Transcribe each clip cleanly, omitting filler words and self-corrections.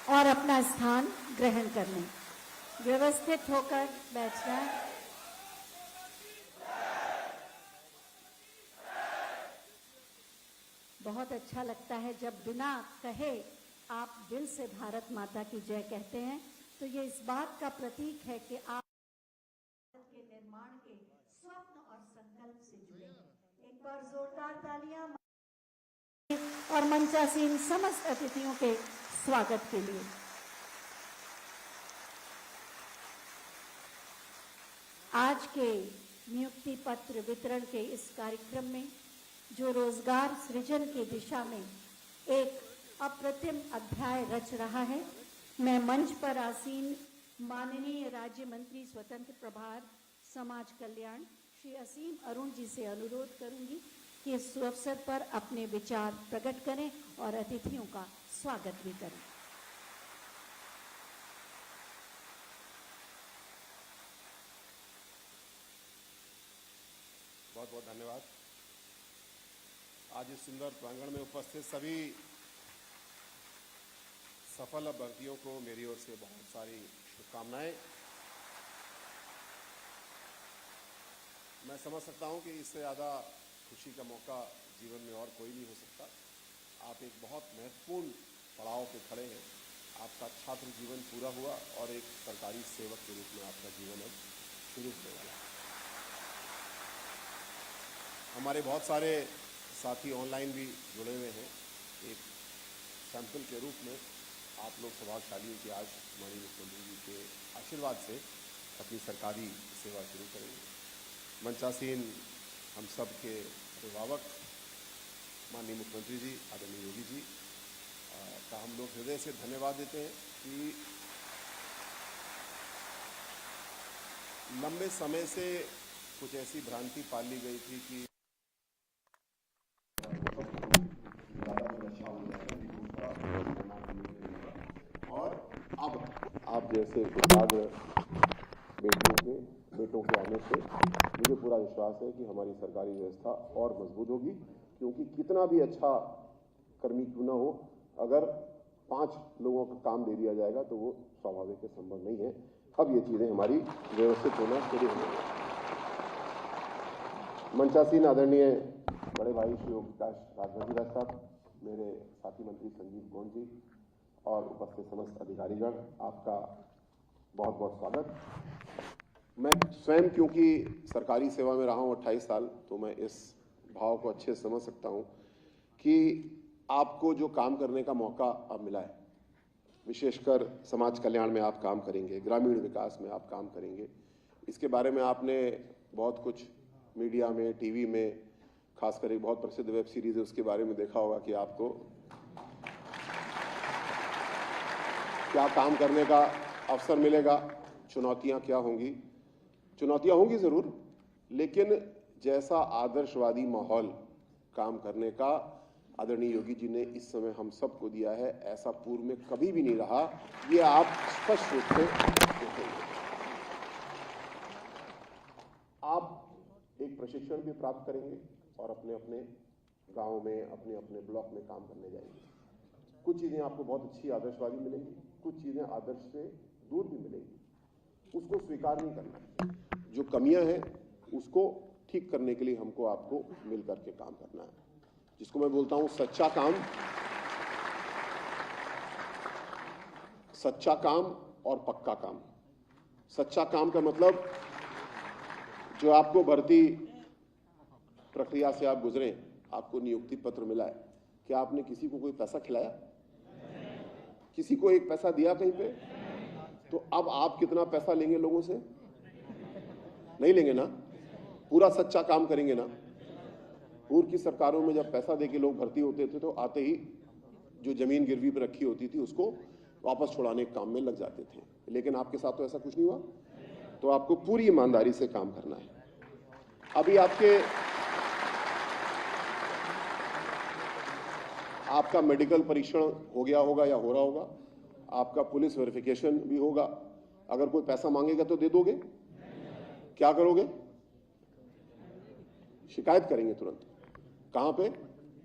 और अपना स्थान ग्रहण कर लें। व्यवस्थित होकर बैठना है। बहुत अच्छा लगता है जब बिना कहे आप दिल से भारत माता की जय कहते हैं, तो ये इस बात का प्रतीक है कि आप भारत के निर्माण के स्वप्न और संकल्प से जुड़े हैं। एक बार जोरदार तालियां और मंचासीन समस्त अतिथियों के स्वागत के लिए। आज के नियुक्ति पत्र वितरण के इस कार्यक्रम में जो रोजगार सृजन की दिशा में एक अप्रतिम अध्याय रच रहा है, मैं मंच पर आसीन माननीय राज्य मंत्री स्वतंत्र प्रभार समाज कल्याण श्री असीम अरुण जी से अनुरोध करूंगी कि इस अवसर पर अपने विचार प्रकट करें और अतिथियों का स्वागत भी करें। बहुत बहुत धन्यवाद। आज इस सुंदर प्रांगण में उपस्थित सभी सफल अभ्यर्थियों को मेरी ओर से बहुत सारी शुभकामनाएं। मैं समझ सकता हूं कि इससे ज़्यादा खुशी का मौका जीवन में और कोई नहीं हो सकता। आप एक बहुत महत्वपूर्ण पड़ाव पे खड़े हैं। आपका छात्र जीवन पूरा हुआ और एक सरकारी सेवक के रूप में आपका जीवन अब शुरू होने वाला है। हमारे बहुत सारे साथी ऑनलाइन भी जुड़े हुए हैं। एक सैंपल के रूप में आप लोग सौभाग्यशाली हैं कि आज माननीय मुख्यमंत्री जी के आशीर्वाद से अपनी सरकारी सेवा शुरू करेंगे। मंचासीन हम सब के अभिभावक माननीय मुख्यमंत्री जी आदरणीय योगी जी का हम लोग हृदय से धन्यवाद देते हैं कि लंबे समय से कुछ ऐसी भ्रांति पाली गई थी कि और अब आप जैसे बेटों के आने से मुझे पूरा विश्वास है कि हमारी सरकारी व्यवस्था और मजबूत होगी, क्योंकि कितना भी अच्छा कर्मी क्यों न हो, अगर 5 लोगों का काम दे दिया जाएगा तो वो स्वाभाविक संभव नहीं है। अब ये चीजें हमारी व्यवस्थित होना शुरू हो गई। मंचासीन आदरणीय बड़े भाई श्री ओम प्रकाश राजभर साहब, मेरे साथी मंत्री संजीव गोंड जी और उपस्थित समस्त अधिकारीगण, आपका बहुत बहुत स्वागत। मैं स्वयं क्योंकि सरकारी सेवा में रहा हूं 28 साल, तो मैं इस भाव को अच्छे से समझ सकता हूं कि आपको जो काम करने का मौका अब मिला है, विशेषकर समाज कल्याण में आप काम करेंगे, ग्रामीण विकास में आप काम करेंगे। इसके बारे में आपने बहुत कुछ मीडिया में, टीवी में, खासकर एक बहुत प्रसिद्ध वेब सीरीज है उसके बारे में देखा होगा कि आपको क्या काम करने का अवसर मिलेगा, चुनौतियां क्या होंगी। चुनौतियां होंगी जरूर, लेकिन जैसा आदर्शवादी माहौल काम करने का आदरणीय योगी जी ने इस समय हम सबको दिया है, ऐसा पूर्व में कभी भी नहीं रहा। ये आप स्पष्ट रूप से देखेंगे। आप एक प्रशिक्षण भी प्राप्त करेंगे और अपने अपने गांव में, अपने अपने ब्लॉक में काम करने जाएंगे। कुछ चीजें आपको बहुत अच्छी आदर्शवादी मिलेंगी, कुछ चीजें आदर्श से दूर भी मिलेंगी। उसको स्वीकार नहीं करना, जो कमियां हैं उसको ठीक करने के लिए हमको आपको मिल करके काम करना है, जिसको मैं बोलता हूं सच्चा काम। सच्चा काम और पक्का काम। सच्चा काम का मतलब जो आपको भर्ती प्रक्रिया से आप गुजरे, आपको नियुक्ति पत्र मिला है, क्या आपने किसी को कोई पैसा खिलाया? किसी को एक पैसा दिया कहीं पे? तो अब आप कितना पैसा लेंगे लोगों से? नहीं लेंगे ना। पूरा सच्चा काम करेंगे ना। पूर्व की सरकारों में जब पैसा देके लोग भर्ती होते थे तो आते ही जो जमीन गिरवी पर रखी होती थी उसको वापस छुड़ाने के काम में लग जाते थे, लेकिन आपके साथ तो ऐसा कुछ नहीं हुआ। तो आपको पूरी ईमानदारी से काम करना है। अभी आपका मेडिकल परीक्षण हो गया होगा या हो रहा होगा, आपका पुलिस वेरिफिकेशन भी होगा। अगर कोई पैसा मांगेगा तो दे दोगे? क्या करोगे? शिकायत करेंगे तुरंत। कहां पे?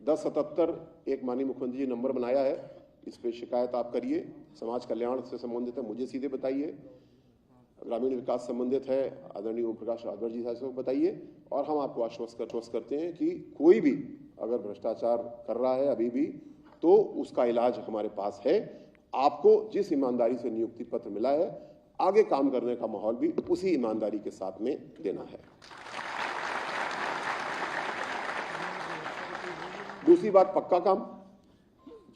1077 एक माननीय मुख्यमंत्री जी नंबर बनाया है, इस पे शिकायत आप करिए। समाज कल्याण से संबंधित है, मुझे सीधे बताइए। ग्रामीण विकास संबंधित है, आदरणीय ओम प्रकाश राजभर जी साहब को बताइए। और हम आपको आश्वस्त करते हैं कि कोई भी अगर भ्रष्टाचार कर रहा है अभी भी, तो उसका इलाज हमारे पास है। आपको जिस ईमानदारी से नियुक्ति पत्र मिला है, आगे काम करने का माहौल भी उसी ईमानदारी के साथ में देना है। दूसरी बात, पक्का काम।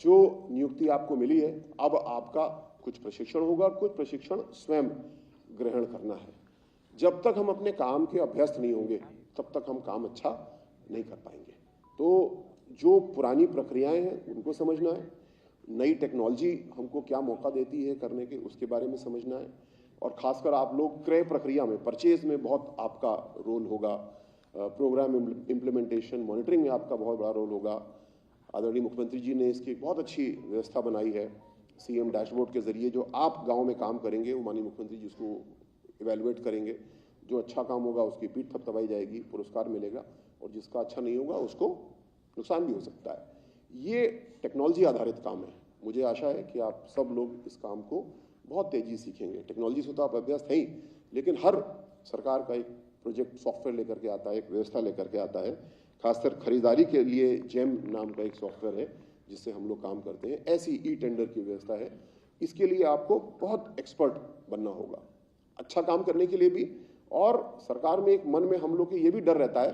जो नियुक्ति आपको मिली है, अब आपका कुछ प्रशिक्षण होगा, कुछ प्रशिक्षण स्वयं ग्रहण करना है। जब तक हम अपने काम के अभ्यस्त नहीं होंगे, तब तक हम काम अच्छा नहीं कर पाएंगे। तो जो पुरानी प्रक्रियाएं हैं उनको समझना है, नई टेक्नोलॉजी हमको क्या मौका देती है करने के, उसके बारे में समझना है। और खासकर आप लोग क्रय प्रक्रिया में, परचेज में बहुत आपका रोल होगा, प्रोग्राम इम्प्लीमेंटेशन, मॉनिटरिंग में आपका बहुत बड़ा रोल होगा। आदरणीय मुख्यमंत्री जी ने इसकी एक बहुत अच्छी व्यवस्था बनाई है। सीएम डैशबोर्ड के जरिए जो आप गांव में काम करेंगे, वो माननीय मुख्यमंत्री जी उसको इवेलुएट करेंगे। जो अच्छा काम होगा उसकी पीठ थपथपाई जाएगी, पुरस्कार मिलेगा, और जिसका अच्छा नहीं होगा उसको नुकसान भी हो सकता है। ये टेक्नोलॉजी आधारित काम है। मुझे आशा है कि आप सब लोग इस काम को बहुत तेजी से सीखेंगे। टेक्नोलॉजी से तो आप अभ्यस्त हैं ही, लेकिन हर सरकार का एक प्रोजेक्ट सॉफ्टवेयर लेकर के आता है, एक व्यवस्था लेकर के आता है। खासकर खरीदारी के लिए जेम नाम का एक सॉफ्टवेयर है जिससे हम लोग काम करते हैं। ऐसी ई टेंडर की व्यवस्था है। इसके लिए आपको बहुत एक्सपर्ट बनना होगा, अच्छा काम करने के लिए भी। और सरकार में एक मन में हम लोग के ये भी डर रहता है,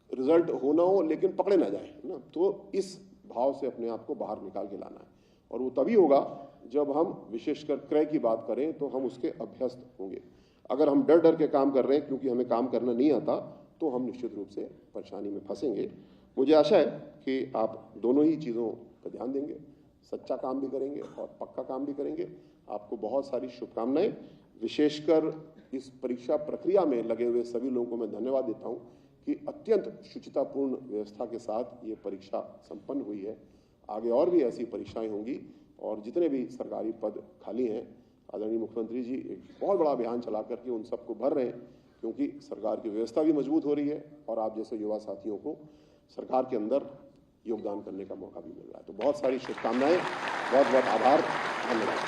रिजल्ट होना हो लेकिन पकड़े ना जाए ना, तो इस भाव से अपने आप को बाहर निकाल के लाना है। और वो तभी होगा जब हम विशेषकर क्रय की बात करें तो हम उसके अभ्यस्त होंगे। अगर हम डर डर के काम कर रहे हैं क्योंकि हमें काम करना नहीं आता, तो हम निश्चित रूप से परेशानी में फंसेंगे। मुझे आशा है कि आप दोनों ही चीज़ों पर ध्यान देंगे, सच्चा काम भी करेंगे और पक्का काम भी करेंगे। आपको बहुत सारी शुभकामनाएं। विशेषकर इस परीक्षा प्रक्रिया में लगे हुए सभी लोगों को मैं धन्यवाद देता हूं कि अत्यंत शुचितापूर्ण व्यवस्था के साथ ये परीक्षा संपन्न हुई है। आगे और भी ऐसी परीक्षाएं होंगी, और जितने भी सरकारी पद खाली हैं, आदरणीय मुख्यमंत्री जी एक बहुत बड़ा अभियान चला करके उन सबको भर रहे हैं, क्योंकि सरकार की व्यवस्था भी मजबूत हो रही है और आप जैसे युवा साथियों को सरकार के अंदर योगदान करने का मौका भी मिल रहा है। तो बहुत सारी शुभकामनाएं, बहुत बहुत आभार, धन्यवाद।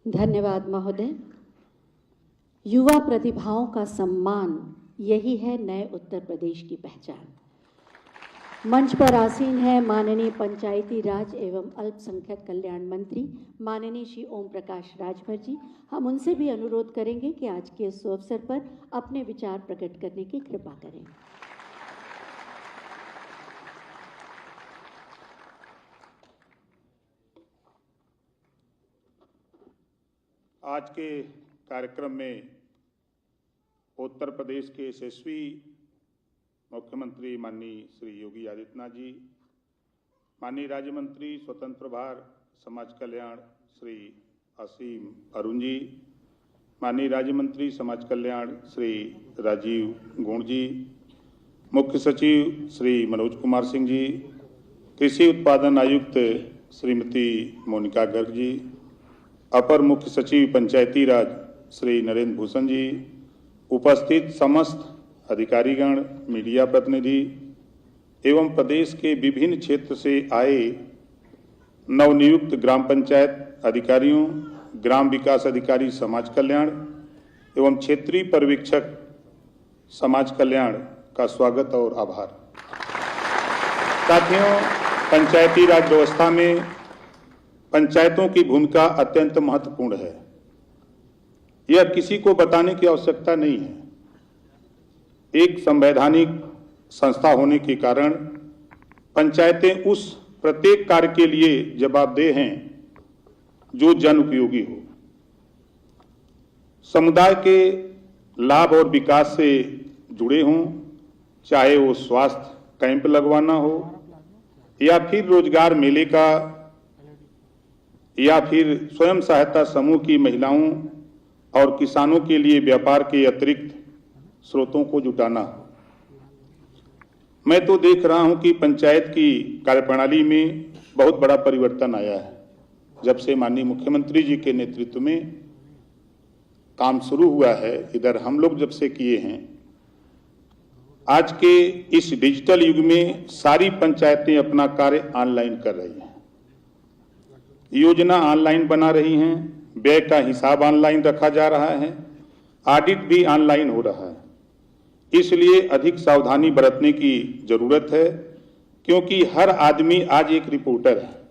धन्यवाद महोदय। युवा प्रतिभाओं का सम्मान, यही है नए उत्तर प्रदेश की पहचान। मंच पर आसीन है माननीय पंचायती राज एवं अल्पसंख्यक कल्याण मंत्री माननीय श्री ओम प्रकाश राजभर जी। हम उनसे भी अनुरोध करेंगे कि आज के इस अवसर पर अपने विचार प्रकट करने की कृपा करें। आज के कार्यक्रम में उत्तर प्रदेश के यशस्वी मुख्यमंत्री माननीय श्री योगी आदित्यनाथ जी, माननीय राज्य मंत्री स्वतंत्र प्रभार समाज कल्याण श्री असीम अरुण जी, माननीय राज्य मंत्री समाज कल्याण श्री राजीव गुण जी, मुख्य सचिव श्री मनोज कुमार सिंह जी, कृषि उत्पादन आयुक्त श्रीमती मोनिका गर्ग जी, अपर मुख्य सचिव पंचायती राज श्री नरेंद्र भूषण जी, उपस्थित समस्त अधिकारीगण, मीडिया प्रतिनिधि एवं प्रदेश के विभिन्न क्षेत्र से आए नवनियुक्त ग्राम पंचायत अधिकारियों, ग्राम विकास अधिकारी समाज कल्याण एवं क्षेत्रीय पर्यवेक्षक समाज कल्याण का स्वागत और आभार। साथियों, पंचायती राज व्यवस्था में पंचायतों की भूमिका अत्यंत महत्वपूर्ण है। यह किसी को बताने की आवश्यकता नहीं है। एक संवैधानिक संस्था होने के कारण पंचायतें उस प्रत्येक कार्य के लिए जवाबदेह हैं जो जन उपयोगी हो, समुदाय के लाभ और विकास से जुड़े हों, चाहे वो स्वास्थ्य कैंप लगवाना हो या फिर रोजगार मेले का, या फिर स्वयं सहायता समूह की महिलाओं और किसानों के लिए व्यापार के अतिरिक्त स्रोतों को जुटाना। मैं तो देख रहा हूं कि पंचायत की कार्यप्रणाली में बहुत बड़ा परिवर्तन आया है। जब से माननीय मुख्यमंत्री जी के नेतृत्व में काम शुरू हुआ है, इधर हम लोग जब से किए हैं, आज के इस डिजिटल युग में सारी पंचायतें अपना कार्य ऑनलाइन कर रही हैं, योजना ऑनलाइन बना रही हैं, व्यय का हिसाब ऑनलाइन रखा जा रहा है, ऑडिट भी ऑनलाइन हो रहा है। इसलिए अधिक सावधानी बरतने की जरूरत है, क्योंकि हर आदमी आज एक रिपोर्टर है।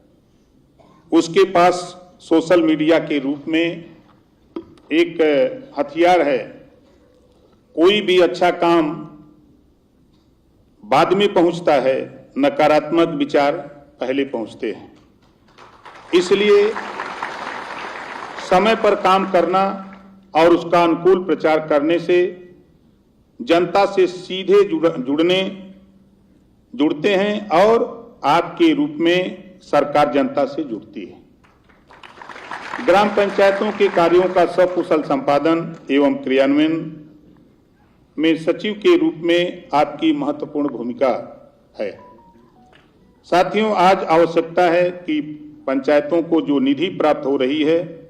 उसके पास सोशल मीडिया के रूप में एक हथियार है। कोई भी अच्छा काम बाद में पहुंचता है, नकारात्मक विचार पहले पहुंचते हैं। इसलिए समय पर काम करना और उसका अनुकूल प्रचार करने से जनता से सीधे जुड़ते हैं और आपके रूप में सरकार जनता से जुड़ती है। ग्राम पंचायतों के कार्यों का सकुशल संपादन एवं क्रियान्वयन में सचिव के रूप में आपकी महत्वपूर्ण भूमिका है। साथियों, आज आवश्यकता है कि पंचायतों को जो निधि प्राप्त हो रही है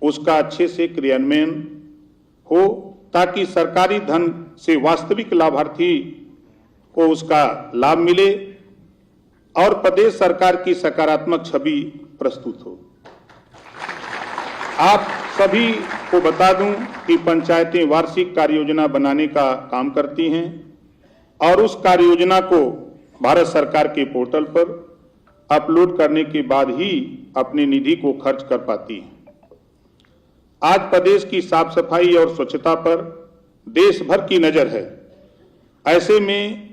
उसका अच्छे से क्रियान्वयन हो, ताकि सरकारी धन से वास्तविक लाभार्थी को उसका लाभ मिले और प्रदेश सरकार की सकारात्मक छवि प्रस्तुत हो। आप सभी को बता दूं कि पंचायतें वार्षिक कार्य योजना बनाने का काम करती हैं और उस कार्य योजना को भारत सरकार के पोर्टल पर अपलोड करने के बाद ही अपनी निधि को खर्च कर पाती हैं। आज प्रदेश की साफ सफाई और स्वच्छता पर देश भर की नजर है। ऐसे में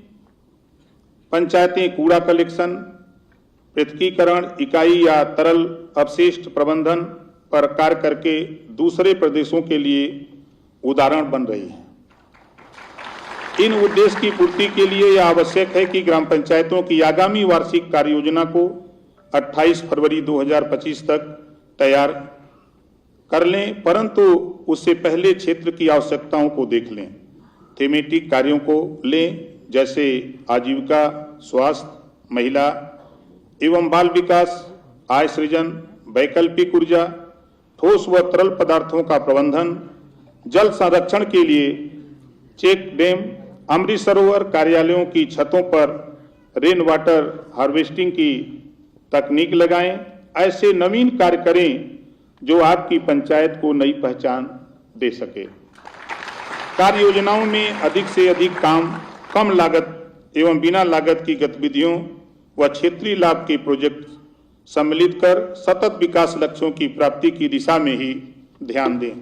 पंचायतें कूड़ा कलेक्शन, पृथकीकरण इकाई या तरल अपशिष्ट प्रबंधन पर कार्य करके दूसरे प्रदेशों के लिए उदाहरण बन रही हैं। इन उद्देश्य की पूर्ति के लिए यह आवश्यक है कि ग्राम पंचायतों की आगामी वार्षिक कार्य योजना को 28 फरवरी 2025 तक तैयार कर लें, परंतु उससे पहले क्षेत्र की आवश्यकताओं को देख लें। थीमेटिक कार्यों को लें, जैसे आजीविका, स्वास्थ्य, महिला एवं बाल विकास, आय सृजन, वैकल्पिक ऊर्जा, ठोस व तरल पदार्थों का प्रबंधन, जल संरक्षण के लिए चेक डैम, अमृत सरोवर, कार्यालयों की छतों पर रेन वाटर हार्वेस्टिंग की तकनीक लगाएं। ऐसे नवीन कार्य करें जो आपकी पंचायत को नई पहचान दे सके। कार्य योजनाओं में अधिक से अधिक काम, कम लागत एवं बिना लागत की गतिविधियों व क्षेत्रीय लाभ के प्रोजेक्ट सम्मिलित कर सतत विकास लक्ष्यों की प्राप्ति की दिशा में ही ध्यान दें।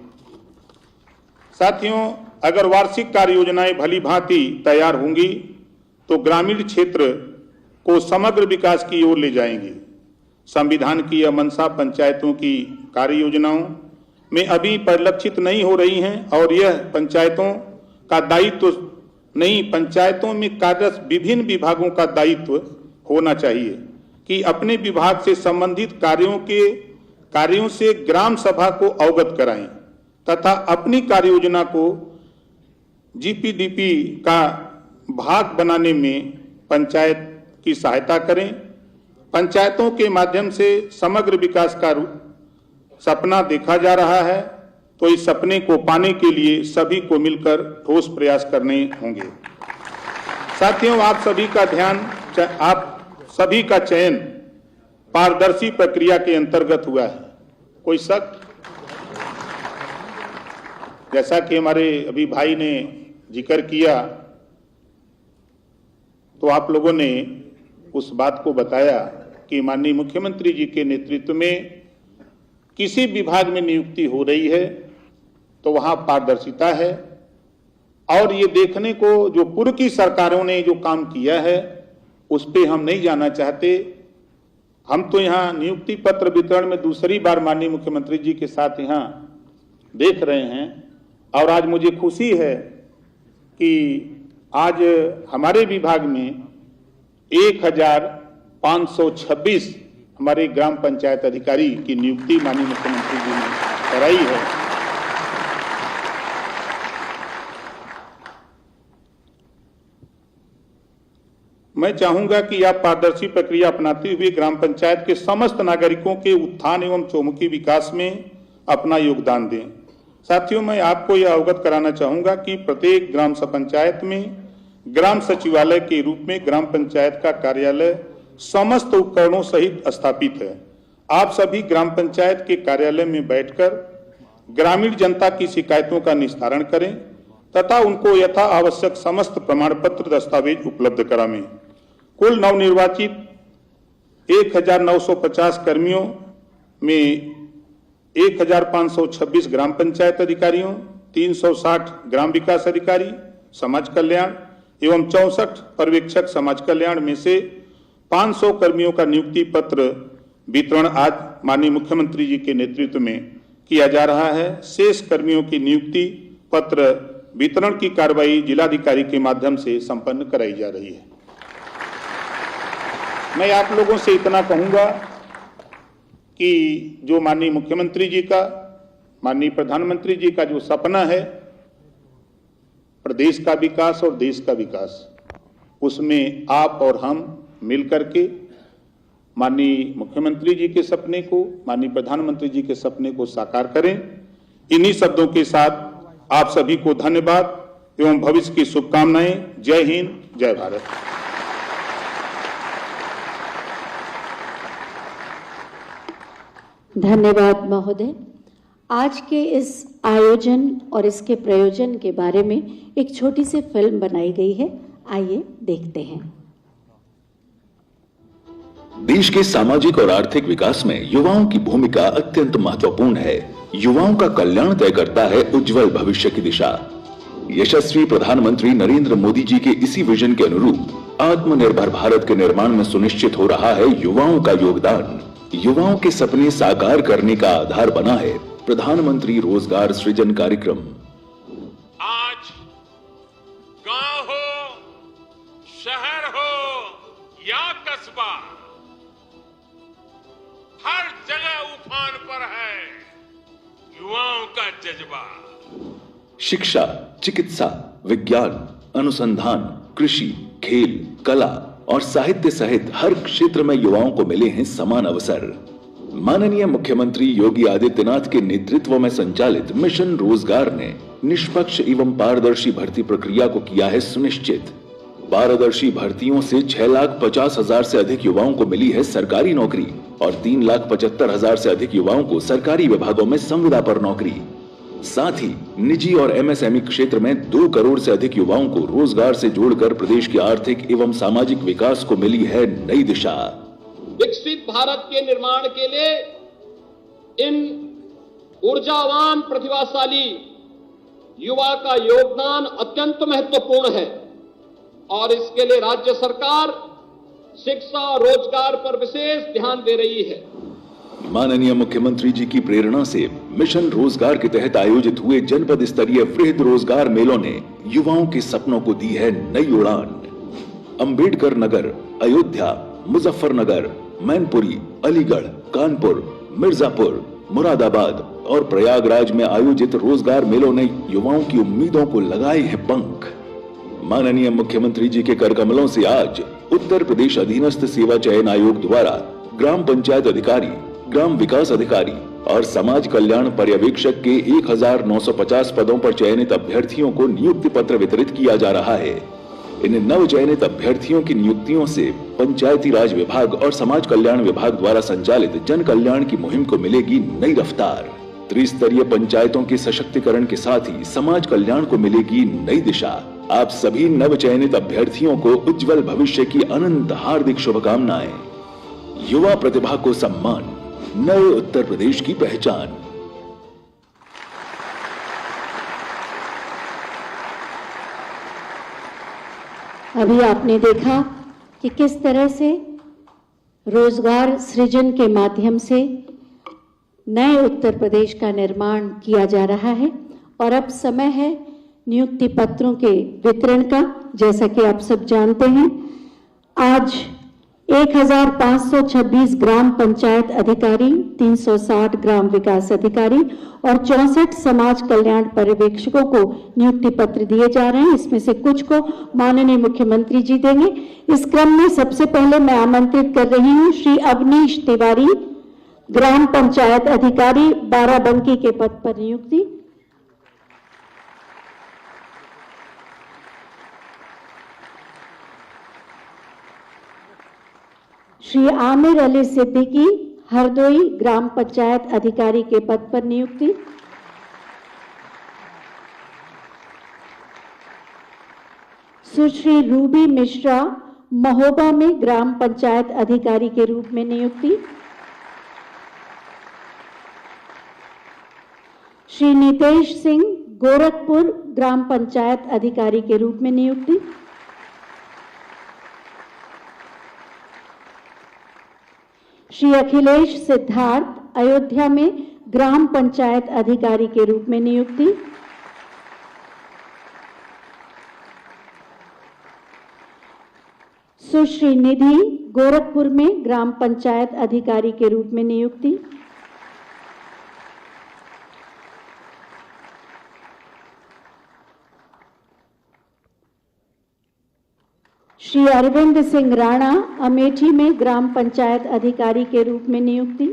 साथियों, अगर वार्षिक कार्य योजनाएं भली भांति तैयार होंगी तो ग्रामीण क्षेत्र को समग्र विकास की ओर ले जाएंगी। संविधान की यह मंशा पंचायतों की कार्य योजनाओं में अभी परिलक्षित नहीं हो रही हैं और यह पंचायतों का दायित्व नहीं, पंचायतों में कार्यरत विभिन्न विभागों का दायित्व होना चाहिए कि अपने विभाग से संबंधित कार्यों से ग्राम सभा को अवगत कराएं तथा अपनी कार्य योजना को जीपीडीपी का भाग बनाने में पंचायत की सहायता करें। पंचायतों के माध्यम से समग्र विकास का सपना देखा जा रहा है, तो इस सपने को पाने के लिए सभी को मिलकर ठोस प्रयास करने होंगे। साथियों, आप सभी का चयन पारदर्शी प्रक्रिया के अंतर्गत हुआ है। कोई शक? जैसा कि हमारे अभी भाई ने जिक्र किया, तो आप लोगों ने उस बात को बताया कि माननीय मुख्यमंत्री जी के नेतृत्व में किसी विभाग में नियुक्ति हो रही है तो वहां पारदर्शिता है, और ये देखने को जो पूर्व की सरकारों ने जो काम किया है उस पे हम नहीं जाना चाहते। हम तो यहाँ नियुक्ति पत्र वितरण में दूसरी बार माननीय मुख्यमंत्री जी के साथ यहाँ देख रहे हैं, और आज मुझे खुशी है कि आज हमारे विभाग में 1526 हमारे ग्राम पंचायत अधिकारी की नियुक्ति माननीय मुख्यमंत्री जी ने कराई है। मैं चाहूंगा कि आप पारदर्शी प्रक्रिया अपनाते हुए ग्राम पंचायत के समस्त नागरिकों के उत्थान एवं चौमुखी विकास में अपना योगदान दें। साथियों, मैं आपको यह अवगत कराना चाहूंगा कि प्रत्येक ग्राम पंचायत में ग्राम सचिवालय के रूप में ग्राम पंचायत का कार्यालय समस्त उपकरणों सहित स्थापित है। आप सभी ग्राम पंचायत के कार्यालय में बैठकर ग्रामीण जनता की शिकायतों का निस्तारण करें तथा उनको यथा आवश्यक समस्त प्रमाण पत्र दस्तावेज उपलब्ध करावें। कुल नवनिर्वाचित 1950 कर्मियों में 1526 ग्राम पंचायत अधिकारियों, 360 ग्राम विकास अधिकारी समाज कल्याण एवं 64 पर्यवेक्षक समाज कल्याण में से 500 कर्मियों का नियुक्ति पत्र वितरण आज माननीय मुख्यमंत्री जी के नेतृत्व में किया जा रहा है। शेष कर्मियों की नियुक्ति पत्र वितरण की कार्रवाई जिलाधिकारी के माध्यम से संपन्न कराई जा रही है। मैं आप लोगों से इतना कहूंगा कि जो माननीय मुख्यमंत्री जी का, माननीय प्रधानमंत्री जी का जो सपना है प्रदेश का विकास और देश का विकास, उसमें आप और हम मिलकर के माननीय मुख्यमंत्री जी के सपने को, माननीय प्रधानमंत्री जी के सपने को साकार करें। इन्हीं शब्दों के साथ आप सभी को धन्यवाद एवं भविष्य की शुभकामनाएं। जय हिंद, जय भारत। धन्यवाद महोदय। आज के इस आयोजन और इसके प्रयोजन के बारे में एक छोटी सी फिल्म बनाई गई है, आइए देखते हैं। देश के सामाजिक और आर्थिक विकास में युवाओं की भूमिका अत्यंत महत्वपूर्ण है। युवाओं का कल्याण तय करता है उज्जवल भविष्य की दिशा। यशस्वी प्रधानमंत्री नरेंद्र मोदी जी के इसी विजन के अनुरूप आत्मनिर्भर भारत के निर्माण में सुनिश्चित हो रहा है युवाओं का योगदान। युवाओं के सपने साकार करने का आधार बना है प्रधानमंत्री रोजगार सृजन कार्यक्रम। आज गांव हो, शहर हो या कस्बा, हर जगह उफान पर है युवाओं का जज्बा। शिक्षा, चिकित्सा, विज्ञान, अनुसंधान, कृषि, खेल, कला और साहित्य सहित हर क्षेत्र में युवाओं को मिले हैं समान अवसर। माननीय मुख्यमंत्री योगी आदित्यनाथ के नेतृत्व में संचालित मिशन रोजगार ने निष्पक्ष एवं पारदर्शी भर्ती प्रक्रिया को किया है सुनिश्चित। पारदर्शी भर्तियों से 6,50,000 से अधिक युवाओं को मिली है सरकारी नौकरी और 3,75,000 से अधिक युवाओं को सरकारी विभागों में संविदा पर नौकरी। साथ ही निजी और एमएसएमई क्षेत्र में 2 करोड़ से अधिक युवाओं को रोजगार से जोड़कर प्रदेश के आर्थिक एवं सामाजिक विकास को मिली है नई दिशा। विकसित भारत के निर्माण के लिए इन ऊर्जावान प्रतिभाशाली युवा का योगदान अत्यंत महत्वपूर्ण है और इसके लिए राज्य सरकार शिक्षा और रोजगार पर विशेष ध्यान दे रही है। माननीय मुख्यमंत्री जी की प्रेरणा से मिशन रोजगार के तहत आयोजित हुए जनपद स्तरीय वृहद रोजगार मेलों ने युवाओं के सपनों को दी है नई उड़ान। अंबेडकर नगर, अयोध्या, मुजफ्फरनगर, मैनपुरी, अलीगढ़, कानपुर, मिर्जापुर, मुरादाबाद और प्रयागराज में आयोजित रोजगार मेलों ने युवाओं की उम्मीदों को लगाए हैं पंख। माननीय मुख्यमंत्री जी के करकमलों से आज उत्तर प्रदेश अधीनस्थ सेवा चयन आयोग द्वारा ग्राम पंचायत अधिकारी, ग्राम विकास अधिकारी और समाज कल्याण पर्यवेक्षक के 1950 पदों पर चयनित अभ्यर्थियों को नियुक्ति पत्र वितरित किया जा रहा है। इन नव चयनित अभ्यर्थियों की नियुक्तियों से पंचायती राज विभाग और समाज कल्याण विभाग द्वारा संचालित जन कल्याण की मुहिम को मिलेगी नई रफ्तार। त्रिस्तरीय पंचायतों के सशक्तिकरण के साथ ही समाज कल्याण को मिलेगी नई दिशा। आप सभी नव चयनित अभ्यर्थियों को उज्जवल भविष्य की अनंत हार्दिक शुभकामनाएं। युवा प्रतिभा को सम्मान, नए उत्तर प्रदेश की पहचान। अभी आपने देखा कि किस तरह से रोजगार सृजन के माध्यम से नए उत्तर प्रदेश का निर्माण किया जा रहा है और अब समय है नियुक्ति पत्रों के वितरण का। जैसा कि आप सब जानते हैं, आज 1526 ग्राम पंचायत अधिकारी, 360 ग्राम विकास अधिकारी और 64 समाज कल्याण पर्यवेक्षकों को नियुक्ति पत्र दिए जा रहे हैं। इसमें से कुछ को माननीय मुख्यमंत्री जी देंगे। इस क्रम में सबसे पहले मैं आमंत्रित कर रही हूं श्री अवनीश तिवारी, ग्राम पंचायत अधिकारी, बाराबंकी के पद पर नियुक्ति। श्री आमिर अली सिद्दीकी हरदोई ग्राम पंचायत अधिकारी के पद पर नियुक्ति। सुश्री रूबी मिश्रा महोबा में ग्राम पंचायत अधिकारी के रूप में नियुक्ति। श्री नितेश सिंह गोरखपुर ग्राम पंचायत अधिकारी के रूप में नियुक्ति। श्री अखिलेश सिद्धार्थ अयोध्या में ग्राम पंचायत अधिकारी के रूप में नियुक्ति। सुश्री निधि गोरखपुर में ग्राम पंचायत अधिकारी के रूप में नियुक्ति। श्री अरविंद सिंह राणा अमेठी में ग्राम पंचायत अधिकारी के रूप में नियुक्ति।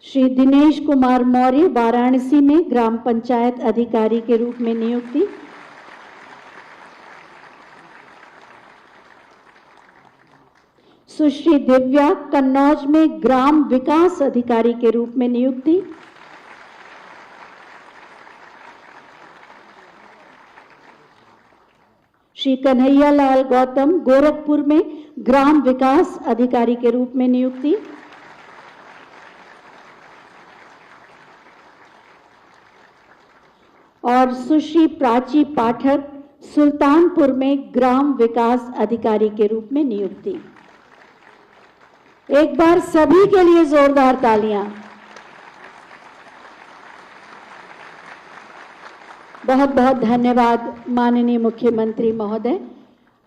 श्री दिनेश कुमार मौर्य वाराणसी में ग्राम पंचायत अधिकारी के रूप में नियुक्ति। सुश्री दिव्या कन्नौज में ग्राम विकास अधिकारी के रूप में नियुक्ति। श्री कन्हैया लाल गौतम गोरखपुर में ग्राम विकास अधिकारी के रूप में नियुक्ति। और सुश्री प्राची पाठक सुल्तानपुर में ग्राम विकास अधिकारी के रूप में नियुक्ति। एक बार सभी के लिए जोरदार तालियां। बहुत बहुत धन्यवाद माननीय मुख्यमंत्री महोदय।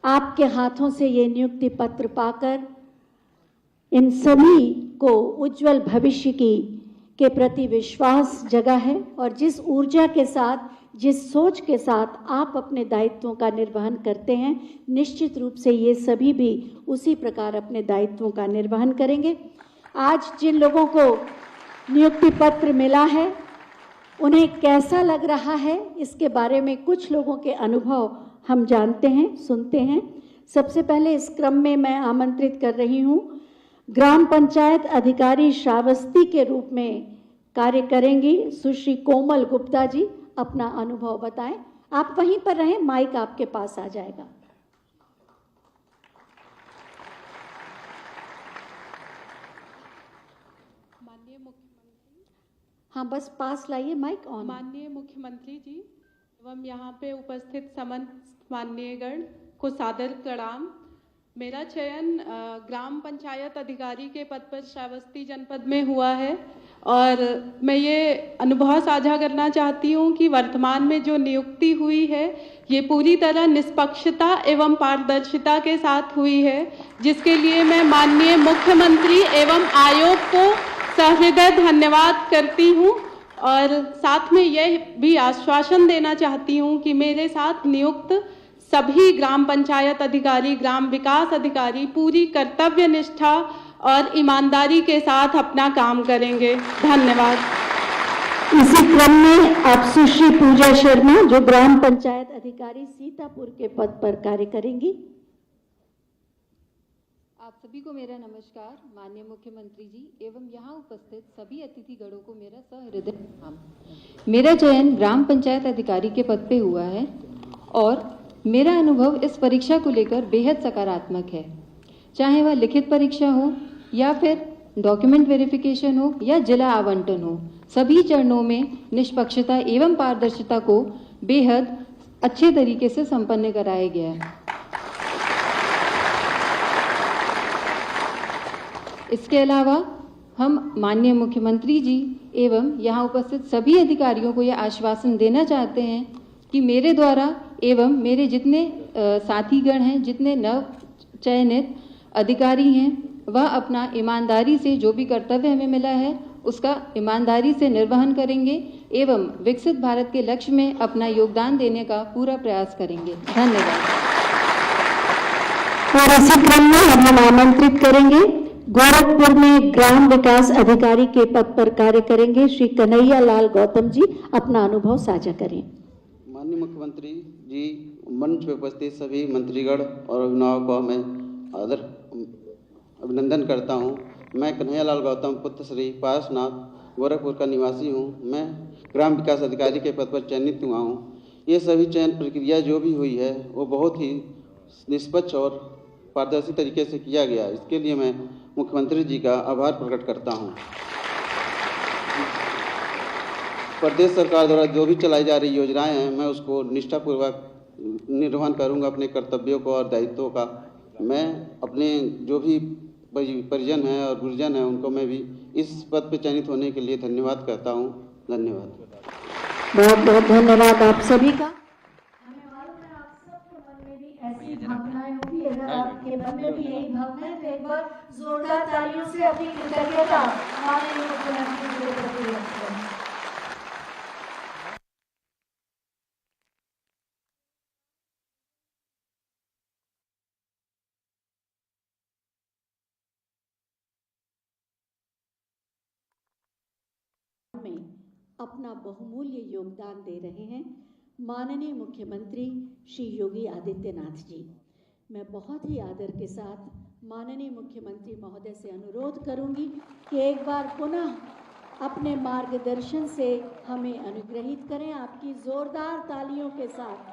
आपके हाथों से ये नियुक्ति पत्र पाकर इन सभी को उज्जवल भविष्य के प्रति विश्वास जगा है और जिस ऊर्जा के साथ, जिस सोच के साथ आप अपने दायित्वों का निर्वहन करते हैं, निश्चित रूप से ये सभी भी उसी प्रकार अपने दायित्वों का निर्वहन करेंगे। आज जिन लोगों को नियुक्ति पत्र मिला है उन्हें कैसा लग रहा है, इसके बारे में कुछ लोगों के अनुभव हम जानते हैं, सुनते हैं। सबसे पहले इस क्रम में मैं आमंत्रित कर रही हूँ ग्राम पंचायत अधिकारी श्रावस्ती के रूप में कार्य करेंगी सुश्री कोमल गुप्ता जी। अपना अनुभव बताएं। आप वहीं पर रहें, माइक आपके पास आ जाएगा। माननीय मुख्यमंत्री, हाँ बस पास लाइए, माइक ऑन। माननीय मुख्यमंत्री जी एवं यहाँ पे उपस्थित समस्त माननीयगण को सादर प्रणाम। मेरा चयन ग्राम पंचायत अधिकारी के पद पर श्रावस्ती जनपद में हुआ है और मैं ये अनुभव साझा करना चाहती हूँ कि वर्तमान में जो नियुक्ति हुई है ये पूरी तरह निष्पक्षता एवं पारदर्शिता के साथ हुई है, जिसके लिए मैं माननीय मुख्यमंत्री एवं आयोग को सहृदय धन्यवाद करती हूँ और साथ में यह भी आश्वासन देना चाहती हूँ कि मेरे साथ नियुक्त सभी ग्राम पंचायत अधिकारी, ग्राम विकास अधिकारी पूरी कर्तव्य निष्ठा और ईमानदारी के साथ अपना काम करेंगे। धन्यवाद। इसी क्रम में आप सुश्री पूजा शर्मा जो ग्राम पंचायत अधिकारी सीतापुर के पद पर कार्य करेंगी। आप सभी को मेरा नमस्कार। माननीय मुख्यमंत्री जी एवं यहाँ उपस्थित सभी अतिथिगणों को मेरा सहृदय प्रणाम। मेरा चयन ग्राम पंचायत अधिकारी के पद पे हुआ है और मेरा अनुभव इस परीक्षा को लेकर बेहद सकारात्मक है। चाहे वह लिखित परीक्षा हो या फिर डॉक्यूमेंट वेरिफिकेशन हो या जिला आवंटन हो, सभी चरणों में निष्पक्षता एवं पारदर्शिता को बेहद अच्छे तरीके से संपन्न कराया गया है। इसके अलावा हम माननीय मुख्यमंत्री जी एवं यहाँ उपस्थित सभी अधिकारियों को यह आश्वासन देना चाहते हैं कि मेरे द्वारा एवं मेरे जितने साथीगण हैं, जितने नव चयनित अधिकारी हैं, वह अपना ईमानदारी से जो भी कर्तव्य हमें मिला है उसका ईमानदारी से निर्वहन करेंगे एवं विकसित भारत के लक्ष्य में अपना योगदान देने का पूरा प्रयास करेंगे। धन्यवाद। और इसी क्रम में हम आमंत्रित करेंगे गोरखपुर में ग्राम विकास अधिकारी के पद पर कार्य करेंगे श्री कन्हैया लाल गौतम जी। अपना अनुभव साझा करें। माननीय मुख्यमंत्री जी, मंच पर उपस्थित सभी मंत्रीगण और अभिभावकों का मैं अभिनंदन करता हूं। मैं कन्हैयालाल गौतम पुत्र श्री पारसनाथ गोरखपुर का निवासी हूं। मैं ग्राम विकास अधिकारी के पद पर चयनित हुआ हूं। ये सभी चयन प्रक्रिया जो भी हुई है वो बहुत ही निष्पक्ष और पारदर्शी तरीके से किया गया। इसके लिए मैं मुख्यमंत्री जी का आभार प्रकट करता हूं। प्रदेश सरकार द्वारा जो भी चलाई जा रही योजनाएं हैं, मैं उसको निष्ठापूर्वक निर्वहन करूंगा अपने कर्तव्यों को और दायित्वों का। मैं अपने जो भी परिजन हैं और गुरुजन हैं उनको मैं भी इस पद पर चयनित होने के लिए धन्यवाद करता हूं। धन्यवाद। बहुत बहुत धन्यवाद आप सभी का। हमें मालूम है आप सबके मन में भी ऐसी भावनाएं होंगी। अगर आपके मन में भी यही भावनाएं तो एक बार जोरदार तालियों से अपनी कृतज्ञता माननीय मुख्यमंत्री जी के प्रति व्यक्त करें। में अपना बहुमूल्य योगदान दे रहे हैं माननीय मुख्यमंत्री श्री योगी आदित्यनाथ जी। मैं बहुत ही आदर के साथ माननीय मुख्यमंत्री महोदय से अनुरोध करूंगी कि एक बार पुनः अपने मार्गदर्शन से हमें अनुग्रहित करें आपकी जोरदार तालियों के साथ।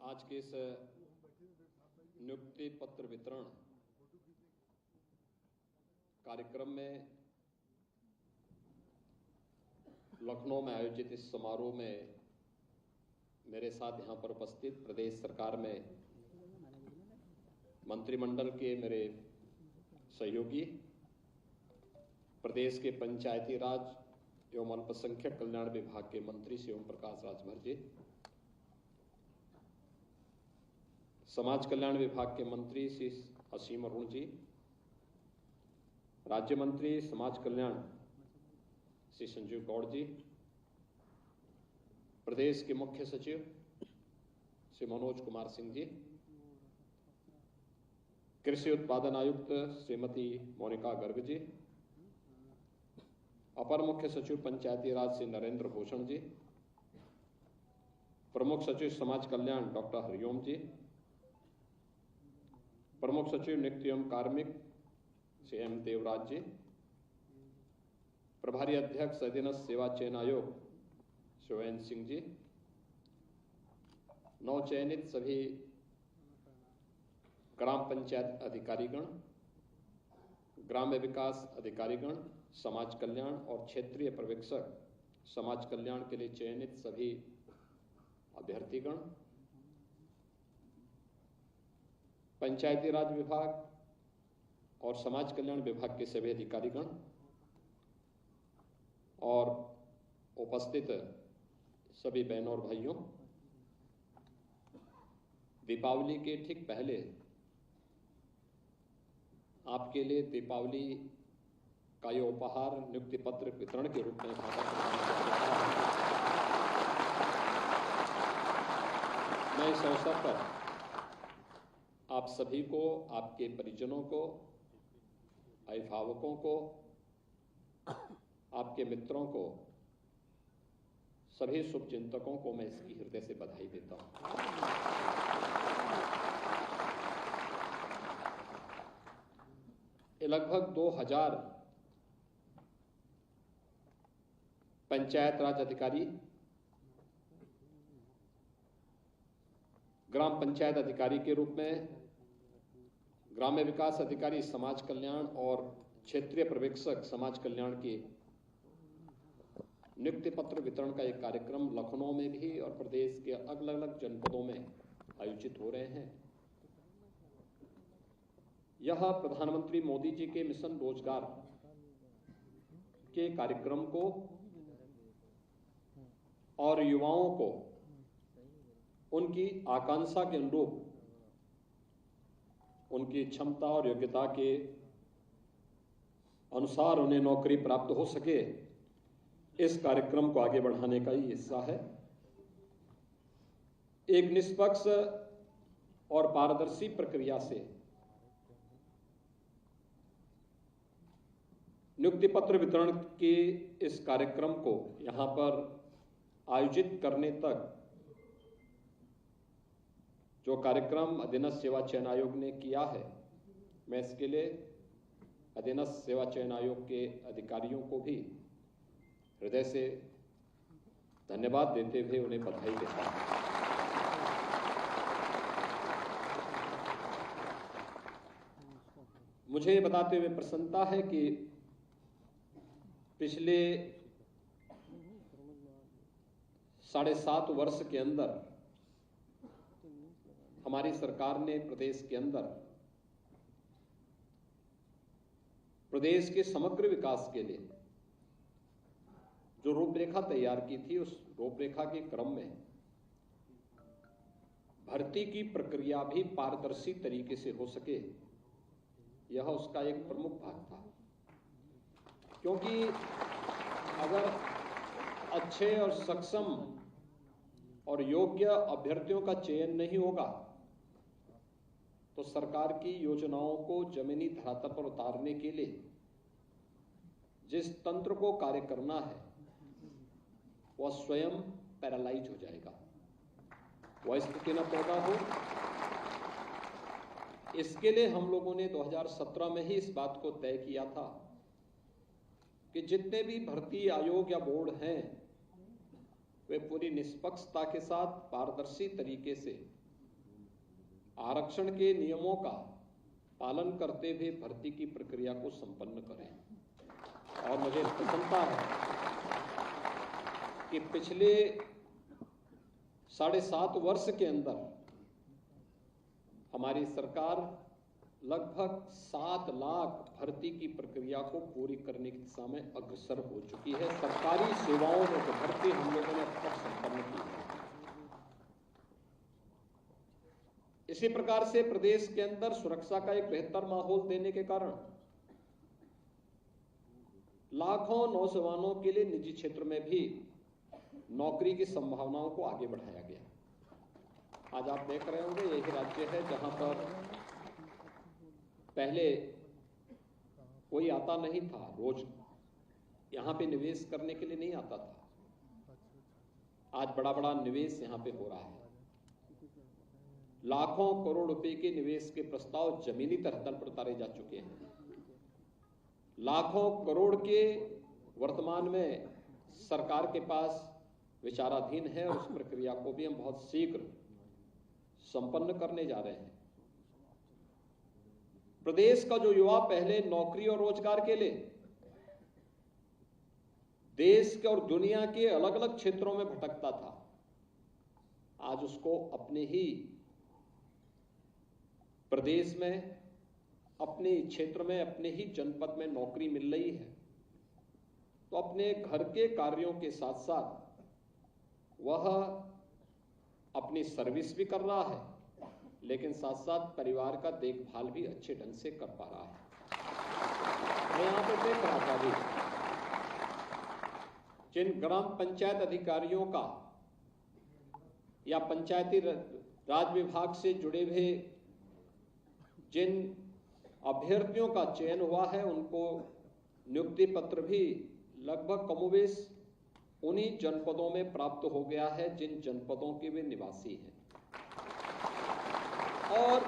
आज के इस नियुक्ति पत्र वितरण कार्यक्रम में लखनऊ में आयोजित इस समारोह में मेरे साथ यहाँ पर उपस्थित प्रदेश सरकार में मंत्रिमंडल के मेरे सहयोगी, प्रदेश के पंचायती राज एवं अल्पसंख्यक कल्याण विभाग के मंत्री श्री ओम प्रकाश राजभर जी, समाज कल्याण विभाग के मंत्री श्री असीम अरुण जी, राज्य मंत्री समाज कल्याण श्री संजीव गौड़ जी, प्रदेश के मुख्य सचिव श्री मनोज कुमार सिंह जी, कृषि उत्पादन आयुक्त श्रीमती मोनिका गर्ग जी, अपर मुख्य सचिव पंचायती राज श्री नरेंद्र भूषण जी, प्रमुख सचिव समाज कल्याण डॉक्टर हरिओम जी, प्रमुख सचिव नियुक्ति एवं कार्मिक श्री एम देवराज जी, प्रभारी अध्यक्ष अधीनस्थ सेवा चयन आयोग शिवेंद्र सिंह जी, नवचयनित सभी ग्राम पंचायत अधिकारीगण, ग्राम्य विकास अधिकारीगण, समाज कल्याण और क्षेत्रीय पर्यवेक्षक समाज कल्याण के लिए चयनित सभी अभ्यर्थीगण, पंचायती राज विभाग और समाज कल्याण विभाग के सभी अधिकारीगण और उपस्थित सभी बहनों और भाइयों, दीपावली के ठीक पहले आपके लिए दीपावली का ये उपहार नियुक्ति पत्र वितरण के रूप में मैं इस अवसर पर आप सभी को, आपके परिजनों को, अभिभावकों को, आपके मित्रों को, सभी शुभचिंतकों को मैं इसकी हृदय से बधाई देता हूं। ये लगभग 2000 पंचायत राज अधिकारी, ग्राम पंचायत अधिकारी के रूप में, ग्राम्य विकास अधिकारी समाज कल्याण और क्षेत्रीय पर्यवेक्षक समाज कल्याण के नियुक्ति पत्र वितरण का एक कार्यक्रम लखनऊ में भी और प्रदेश के अलग अलग जनपदों में आयोजित हो रहे हैं। यह प्रधानमंत्री मोदी जी के मिशन रोजगार के कार्यक्रम को और युवाओं को उनकी आकांक्षा के अनुरूप उनकी क्षमता और योग्यता के अनुसार उन्हें नौकरी प्राप्त हो सके, इस कार्यक्रम को आगे बढ़ाने का ही हिस्सा है। एक निष्पक्ष और पारदर्शी प्रक्रिया से नियुक्ति पत्र वितरण के इस कार्यक्रम को यहां पर आयोजित करने तक जो कार्यक्रम अधीनस्थ सेवा चयन आयोग ने किया है, मैं इसके लिए अधीनस्थ सेवा चयन आयोग के अधिकारियों को भी हृदय से धन्यवाद देते हुए उन्हें बधाई देता हूं। मुझे ये बताते हुए प्रसन्नता है कि पिछले 7.5 वर्ष के अंदर हमारी सरकार ने प्रदेश के अंदर प्रदेश के समग्र विकास के लिए जो रूपरेखा तैयार की थी, उस रूपरेखा के क्रम में भर्ती की प्रक्रिया भी पारदर्शी तरीके से हो सके, यह उसका एक प्रमुख भाग था। क्योंकि अगर अच्छे और सक्षम और योग्य अभ्यर्थियों का चयन नहीं होगा तो सरकार की योजनाओं को जमीनी धरातल पर उतारने के लिए जिस तंत्र को कार्य करना है वह स्वयं पैरालाइज हो जाएगा, वह स्थिति न पैदा हो। इसके लिए हम लोगों ने 2017 में ही इस बात को तय किया था कि जितने भी भर्ती आयोग या बोर्ड हैं वे पूरी निष्पक्षता के साथ पारदर्शी तरीके से आरक्षण के नियमों का पालन करते हुए भर्ती की प्रक्रिया को संपन्न करें। और मुझे प्रसन्नता है कि पिछले 7.5 वर्ष के अंदर हमारी सरकार लगभग 7 लाख भर्ती की प्रक्रिया को पूरी करने की दिशा में अग्रसर हो चुकी है। सरकारी सेवाओं में जो भर्ती हम लोगों ने अब तक संपन्न की है। इसी प्रकार से प्रदेश के अंदर सुरक्षा का एक बेहतर माहौल देने के कारण लाखों नौजवानों के लिए निजी क्षेत्र में भी नौकरी की संभावनाओं को आगे बढ़ाया गया। आज आप देख रहे होंगे यही राज्य है जहां पर पहले कोई आता नहीं था, रोज यहां पे निवेश करने के लिए नहीं आता था। आज बड़ा बड़ा निवेश यहां पे हो रहा है। लाखों करोड़ रुपए के निवेश के प्रस्ताव जमीनी धरातल पर उतारे जा चुके हैं। लाखों करोड़ के वर्तमान में सरकार के पास विचाराधीन है और उस प्रक्रिया को भी हम बहुत शीघ्र संपन्न करने जा रहे हैं। प्रदेश का जो युवा पहले नौकरी और रोजगार के लिए देश के और दुनिया के अलग अलग क्षेत्रों में भटकता था, आज उसको अपने ही प्रदेश में, अपने क्षेत्र में, अपने ही जनपद में नौकरी मिल रही है। तो अपने घर के कार्यों के साथ साथ वह अपनी सर्विस भी कर रहा है, लेकिन साथ साथ परिवार का देखभाल भी अच्छे ढंग से कर पा रहा है। मैं यहां पर देख रहा था भी जिन ग्राम पंचायत अधिकारियों का या पंचायती राज विभाग से जुड़े हुए जिन अभ्यर्थियों का चयन हुआ है, उनको नियुक्ति पत्र भी लगभग कमोबेश उन्हीं जनपदों में प्राप्त हो गया है जिन जनपदों के वे निवासी हैं। और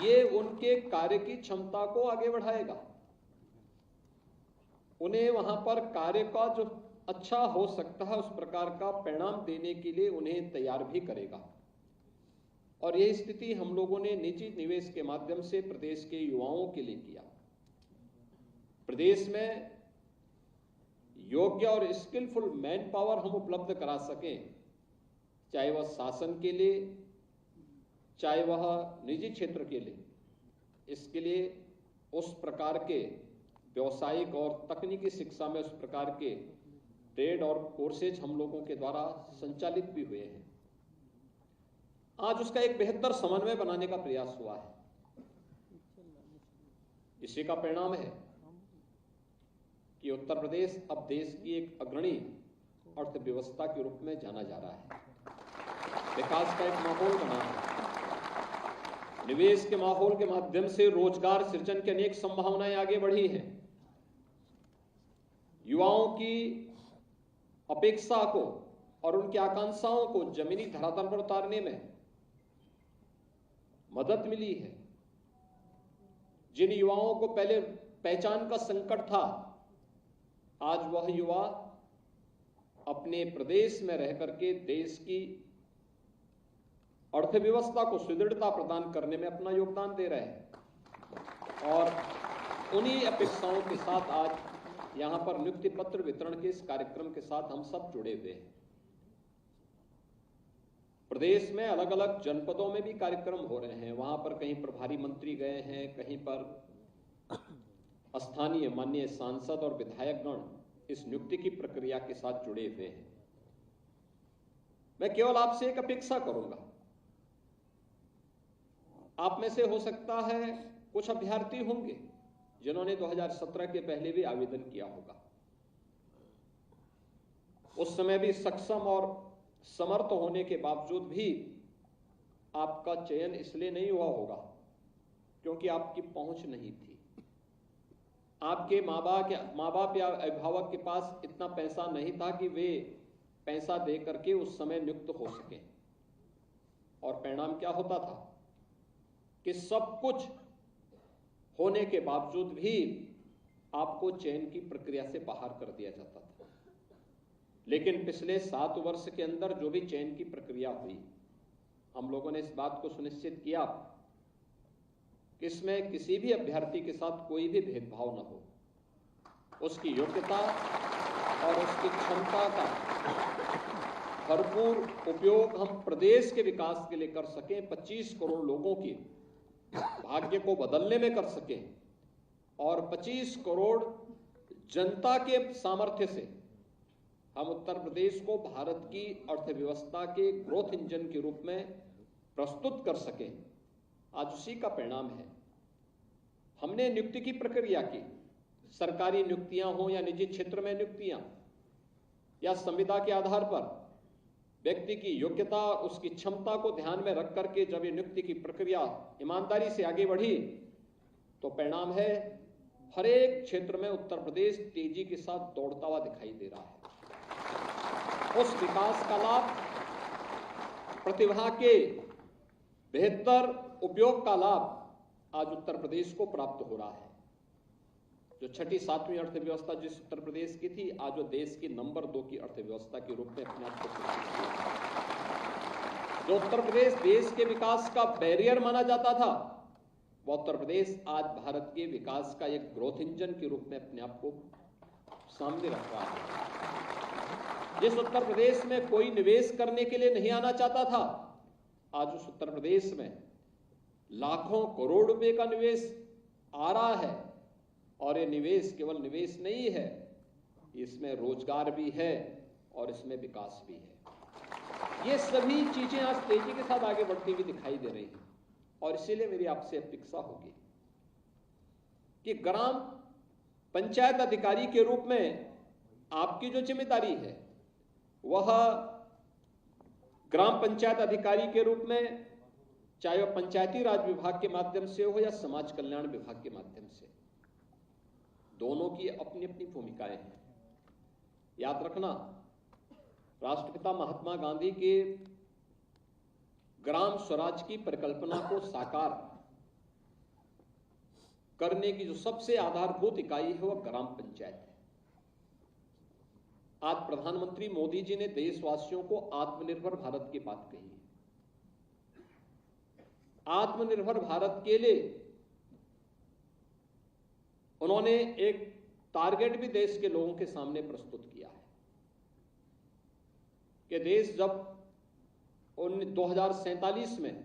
ये उनके कार्य की क्षमता को आगे बढ़ाएगा, उन्हें वहां पर कार्य का जो अच्छा हो सकता है उस प्रकार का परिणाम देने के लिए उन्हें तैयार भी करेगा। और यह स्थिति हम लोगों ने निजी निवेश के माध्यम से प्रदेश के युवाओं के लिए किया। प्रदेश में योग्य और स्किलफुल मैन पावर हम उपलब्ध करा सकें, चाहे वह शासन के लिए, चाहे वह निजी क्षेत्र के लिए। इसके लिए उस प्रकार के व्यावसायिक और तकनीकी शिक्षा में उस प्रकार के ट्रेड और कोर्सेज हम लोगों के द्वारा संचालित भी हुए हैं। आज उसका एक बेहतर समन्वय बनाने का प्रयास हुआ है। इसी का परिणाम है कि उत्तर प्रदेश अब देश की एक अग्रणी अर्थव्यवस्था के रूप में जाना जा रहा है। विकास का एक माहौल बना है। निवेश के माहौल के माध्यम से रोजगार सृजन की अनेक संभावनाएं आगे बढ़ी हैं। युवाओं की अपेक्षा को और उनकी आकांक्षाओं को जमीनी धरातल पर उतारने में मदद मिली है। जिन युवाओं को पहले पहचान का संकट था, आज वह युवा अपने प्रदेश में रह करके देश की अर्थव्यवस्था को सुदृढ़ता प्रदान करने में अपना योगदान दे रहे हैं। और उन्हीं अपेक्षाओं के साथ आज यहां पर नियुक्ति पत्र वितरण के इस कार्यक्रम के साथ हम सब जुड़े हुए हैं। प्रदेश में अलग अलग जनपदों में भी कार्यक्रम हो रहे हैं। वहां पर कहीं प्रभारी मंत्री गए हैं, कहीं पर स्थानीय माननीय सांसद और विधायकगण इस नियुक्ति की प्रक्रिया के साथ जुड़े हुए हैं। मैं केवल आपसे एक अपेक्षा करूंगा, आप में से हो सकता है कुछ अभ्यर्थी होंगे जिन्होंने 2017 के पहले भी आवेदन किया होगा। उस समय भी सक्षम और समर्थ होने के बावजूद भी आपका चयन इसलिए नहीं हुआ होगा क्योंकि आपकी पहुंच नहीं थी। आपके माँ बाप या अभिभावक के पास इतना पैसा नहीं था कि वे पैसा दे करके उस समय नियुक्त हो सके। और परिणाम क्या होता था कि सब कुछ होने के बावजूद भी आपको चयन की प्रक्रिया से बाहर कर दिया जाता था। लेकिन पिछले 7 वर्ष के अंदर जो भी चयन की प्रक्रिया हुई, हम लोगों ने इस बात को सुनिश्चित किया कि इसमें किसी भी अभ्यर्थी के साथ कोई भी भेदभाव न हो। उसकी योग्यता और उसकी क्षमता का भरपूर उपयोग हम प्रदेश के विकास के लिए कर सकें, 25 करोड़ लोगों के भाग्य को बदलने में कर सकें और 25 करोड़ जनता के सामर्थ्य से हम उत्तर प्रदेश को भारत की अर्थव्यवस्था के ग्रोथ इंजन के रूप में प्रस्तुत कर सकें। आज उसी का परिणाम है। हमने नियुक्ति की प्रक्रिया की, सरकारी नियुक्तियां हो या निजी क्षेत्र में नियुक्तियां, या संविदा के आधार पर व्यक्ति की योग्यता और उसकी क्षमता को ध्यान में रख करके जब ये नियुक्ति की प्रक्रिया ईमानदारी से आगे बढ़ी तो परिणाम है हर एक क्षेत्र में उत्तर प्रदेश तेजी के साथ दौड़ता हुआ दिखाई दे रहा है। उस विकास का लाभ, प्रतिभा के बेहतर उपयोग का लाभ आज उत्तर प्रदेश को प्राप्त हो रहा है। जो 6ठी 7वीं अर्थव्यवस्था जिस उत्तर प्रदेश की थी, आज वो देश की नंबर 2 की अर्थव्यवस्था के रूप में अपने आप को जो उत्तर प्रदेश देश के विकास का बैरियर माना जाता था, वो उत्तर प्रदेश आज भारत के विकास का एक ग्रोथ इंजन के रूप में अपने आप को सामने रख रहा है। जिस उत्तर प्रदेश में कोई निवेश करने के लिए नहीं आना चाहता था, आज उस उत्तर प्रदेश में लाखों करोड़ रुपए का निवेश आ रहा है। और ये निवेश केवल निवेश नहीं है, इसमें रोजगार भी है और इसमें विकास भी है। ये सभी चीजें आज तेजी के साथ आगे बढ़ती हुई दिखाई दे रही हैं। और इसीलिए मेरी आपसे अपेक्षा होगी कि ग्राम पंचायत अधिकारी के रूप में आपकी जो जिम्मेदारी है वह ग्राम पंचायत अधिकारी के रूप में, चाहे वह पंचायती राज विभाग के माध्यम से हो या समाज कल्याण विभाग के माध्यम से, दोनों की अपनी अपनी भूमिकाएं हैं। याद रखना, राष्ट्रपिता महात्मा गांधी के ग्राम स्वराज की परिकल्पना को साकार करने की जो सबसे आधारभूत इकाई है वह ग्राम पंचायत है। आज प्रधानमंत्री मोदी जी ने देशवासियों को आत्मनिर्भर भारत की बात कही है। आत्मनिर्भर भारत के लिए उन्होंने एक टारगेट भी देश के लोगों के सामने प्रस्तुत किया है कि देश जब 2047 में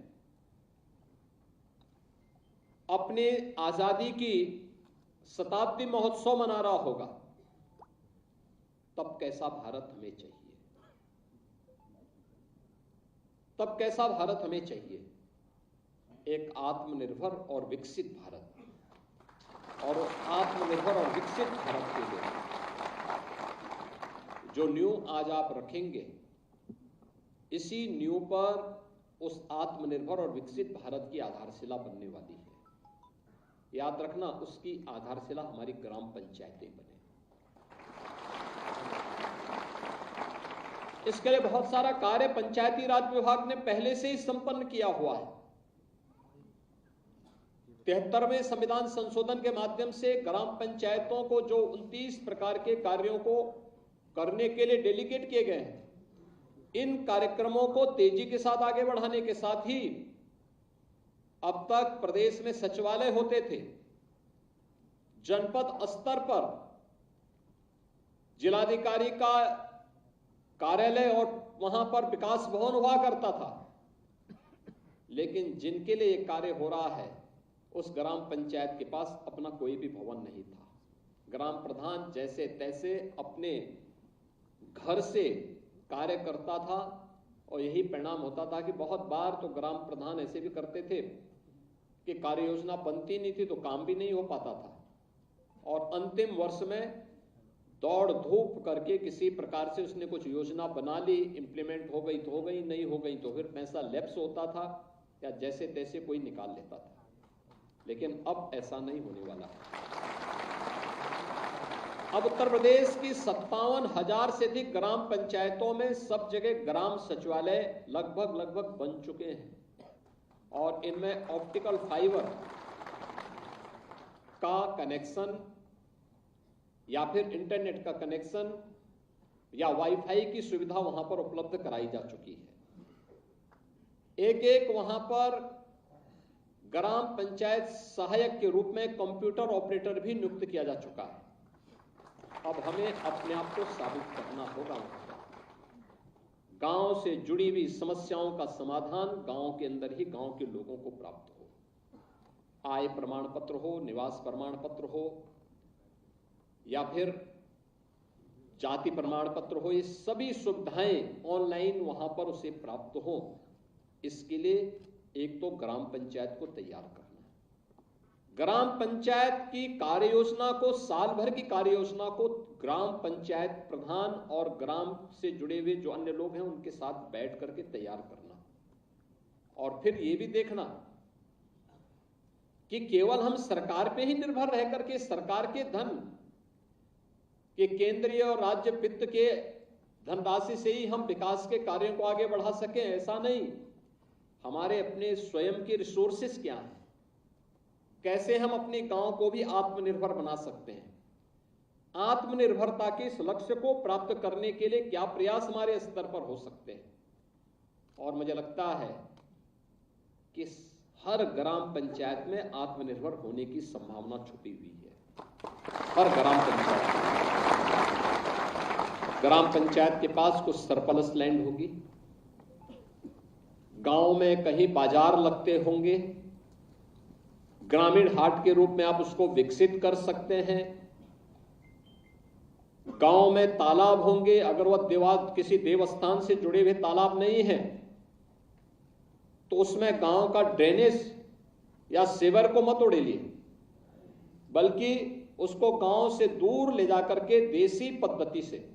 अपने आजादी की शताब्दी महोत्सव मना रहा होगा, तब कैसा भारत हमें चाहिए, तब कैसा भारत हमें चाहिए? एक आत्मनिर्भर और विकसित भारत। और उस आत्मनिर्भर और विकसित भारत के लिए जो नींव आज आप रखेंगे, इसी नींव पर उस आत्मनिर्भर और विकसित भारत की आधारशिला बनने वाली है। याद रखना, उसकी आधारशिला हमारी ग्राम पंचायतें बने। इसके लिए बहुत सारा कार्य पंचायती राज विभाग ने पहले से ही संपन्न किया हुआ है। 73वें संविधान संशोधन के माध्यम से ग्राम पंचायतों को जो 29 प्रकार के कार्यों को करने के लिए डेलीगेट किए गए हैं, इन कार्यक्रमों को तेजी के साथ आगे बढ़ाने के साथ ही अब तक प्रदेश में सचिवालय होते थे, जनपद स्तर पर जिलाधिकारी का कार्यालय और वहां पर विकास भवन हुआ करता था, लेकिन जिनके लिए यह कार्य हो रहा है उस ग्राम पंचायत के पास अपना कोई भी भवन नहीं था। ग्राम प्रधान जैसे तैसे अपने घर से कार्य करता था और यही परिणाम होता था कि बहुत बार तो ग्राम प्रधान ऐसे भी करते थे कि कार्य योजना बनती नहीं थी तो काम भी नहीं हो पाता था, और अंतिम वर्ष में दौड़ धूप करके किसी प्रकार से उसने कुछ योजना बना ली, इंप्लीमेंट हो गई तो हो गई, नहीं हो गई तो फिर पैसा लैप्स होता था या जैसे तैसे कोई निकाल लेता था। लेकिन अब ऐसा नहीं होने वाला। अब उत्तर प्रदेश की 57,000 से अधिक ग्राम पंचायतों में सब जगह ग्राम सचिवालय लगभग बन चुके हैं और इनमें ऑप्टिकल फाइबर का कनेक्शन या फिर इंटरनेट का कनेक्शन या वाईफाई की सुविधा वहां पर उपलब्ध कराई जा चुकी है। एक वहां पर ग्राम पंचायत सहायक के रूप में कंप्यूटर ऑपरेटर भी नियुक्त किया जा चुका है। अब हमें अपने आप को साबित करना होगा। गांव से जुड़ी हुई समस्याओं का समाधान गांव के अंदर ही गांव के लोगों को प्राप्त हो। आय प्रमाण पत्र हो, निवास प्रमाण पत्र हो या फिर जाति प्रमाण पत्र हो, ये सभी सुविधाएं ऑनलाइन वहां पर उसे प्राप्त हो। इसके लिए एक तो ग्राम पंचायत को तैयार करना, ग्राम पंचायत की कार्य योजना को, साल भर की कार्य योजना को ग्राम पंचायत प्रधान और ग्राम से जुड़े हुए जो अन्य लोग हैं उनके साथ बैठ करके तैयार करना, और फिर ये भी देखना कि केवल हम सरकार पे ही निर्भर रह करके सरकार के धन के केंद्रीय और राज्य वित्त के धनराशि से ही हम विकास के कार्यों को आगे बढ़ा सकें, ऐसा नहीं। हमारे अपने स्वयं के रिसोर्सेस क्या हैं, कैसे हम अपने गांव को भी आत्मनिर्भर बना सकते हैं, आत्मनिर्भरता के इस लक्ष्य को प्राप्त करने के लिए क्या प्रयास हमारे स्तर पर हो सकते हैं। और मुझे लगता है कि हर ग्राम पंचायत में आत्मनिर्भर होने की संभावना छुपी हुई है। हर ग्राम पंचायत के पास कुछ सरप्लस लैंड होगी, गांव में कहीं बाजार लगते होंगे, ग्रामीण हाट के रूप में आप उसको विकसित कर सकते हैं। गांव में तालाब होंगे, अगर वह किसी देवस्थान से जुड़े हुए तालाब नहीं है तो उसमें गांव का ड्रेनेज या सीवर को मत उड़ेलिए, बल्कि उसको गांव से दूर ले जाकर के देसी पद्धति से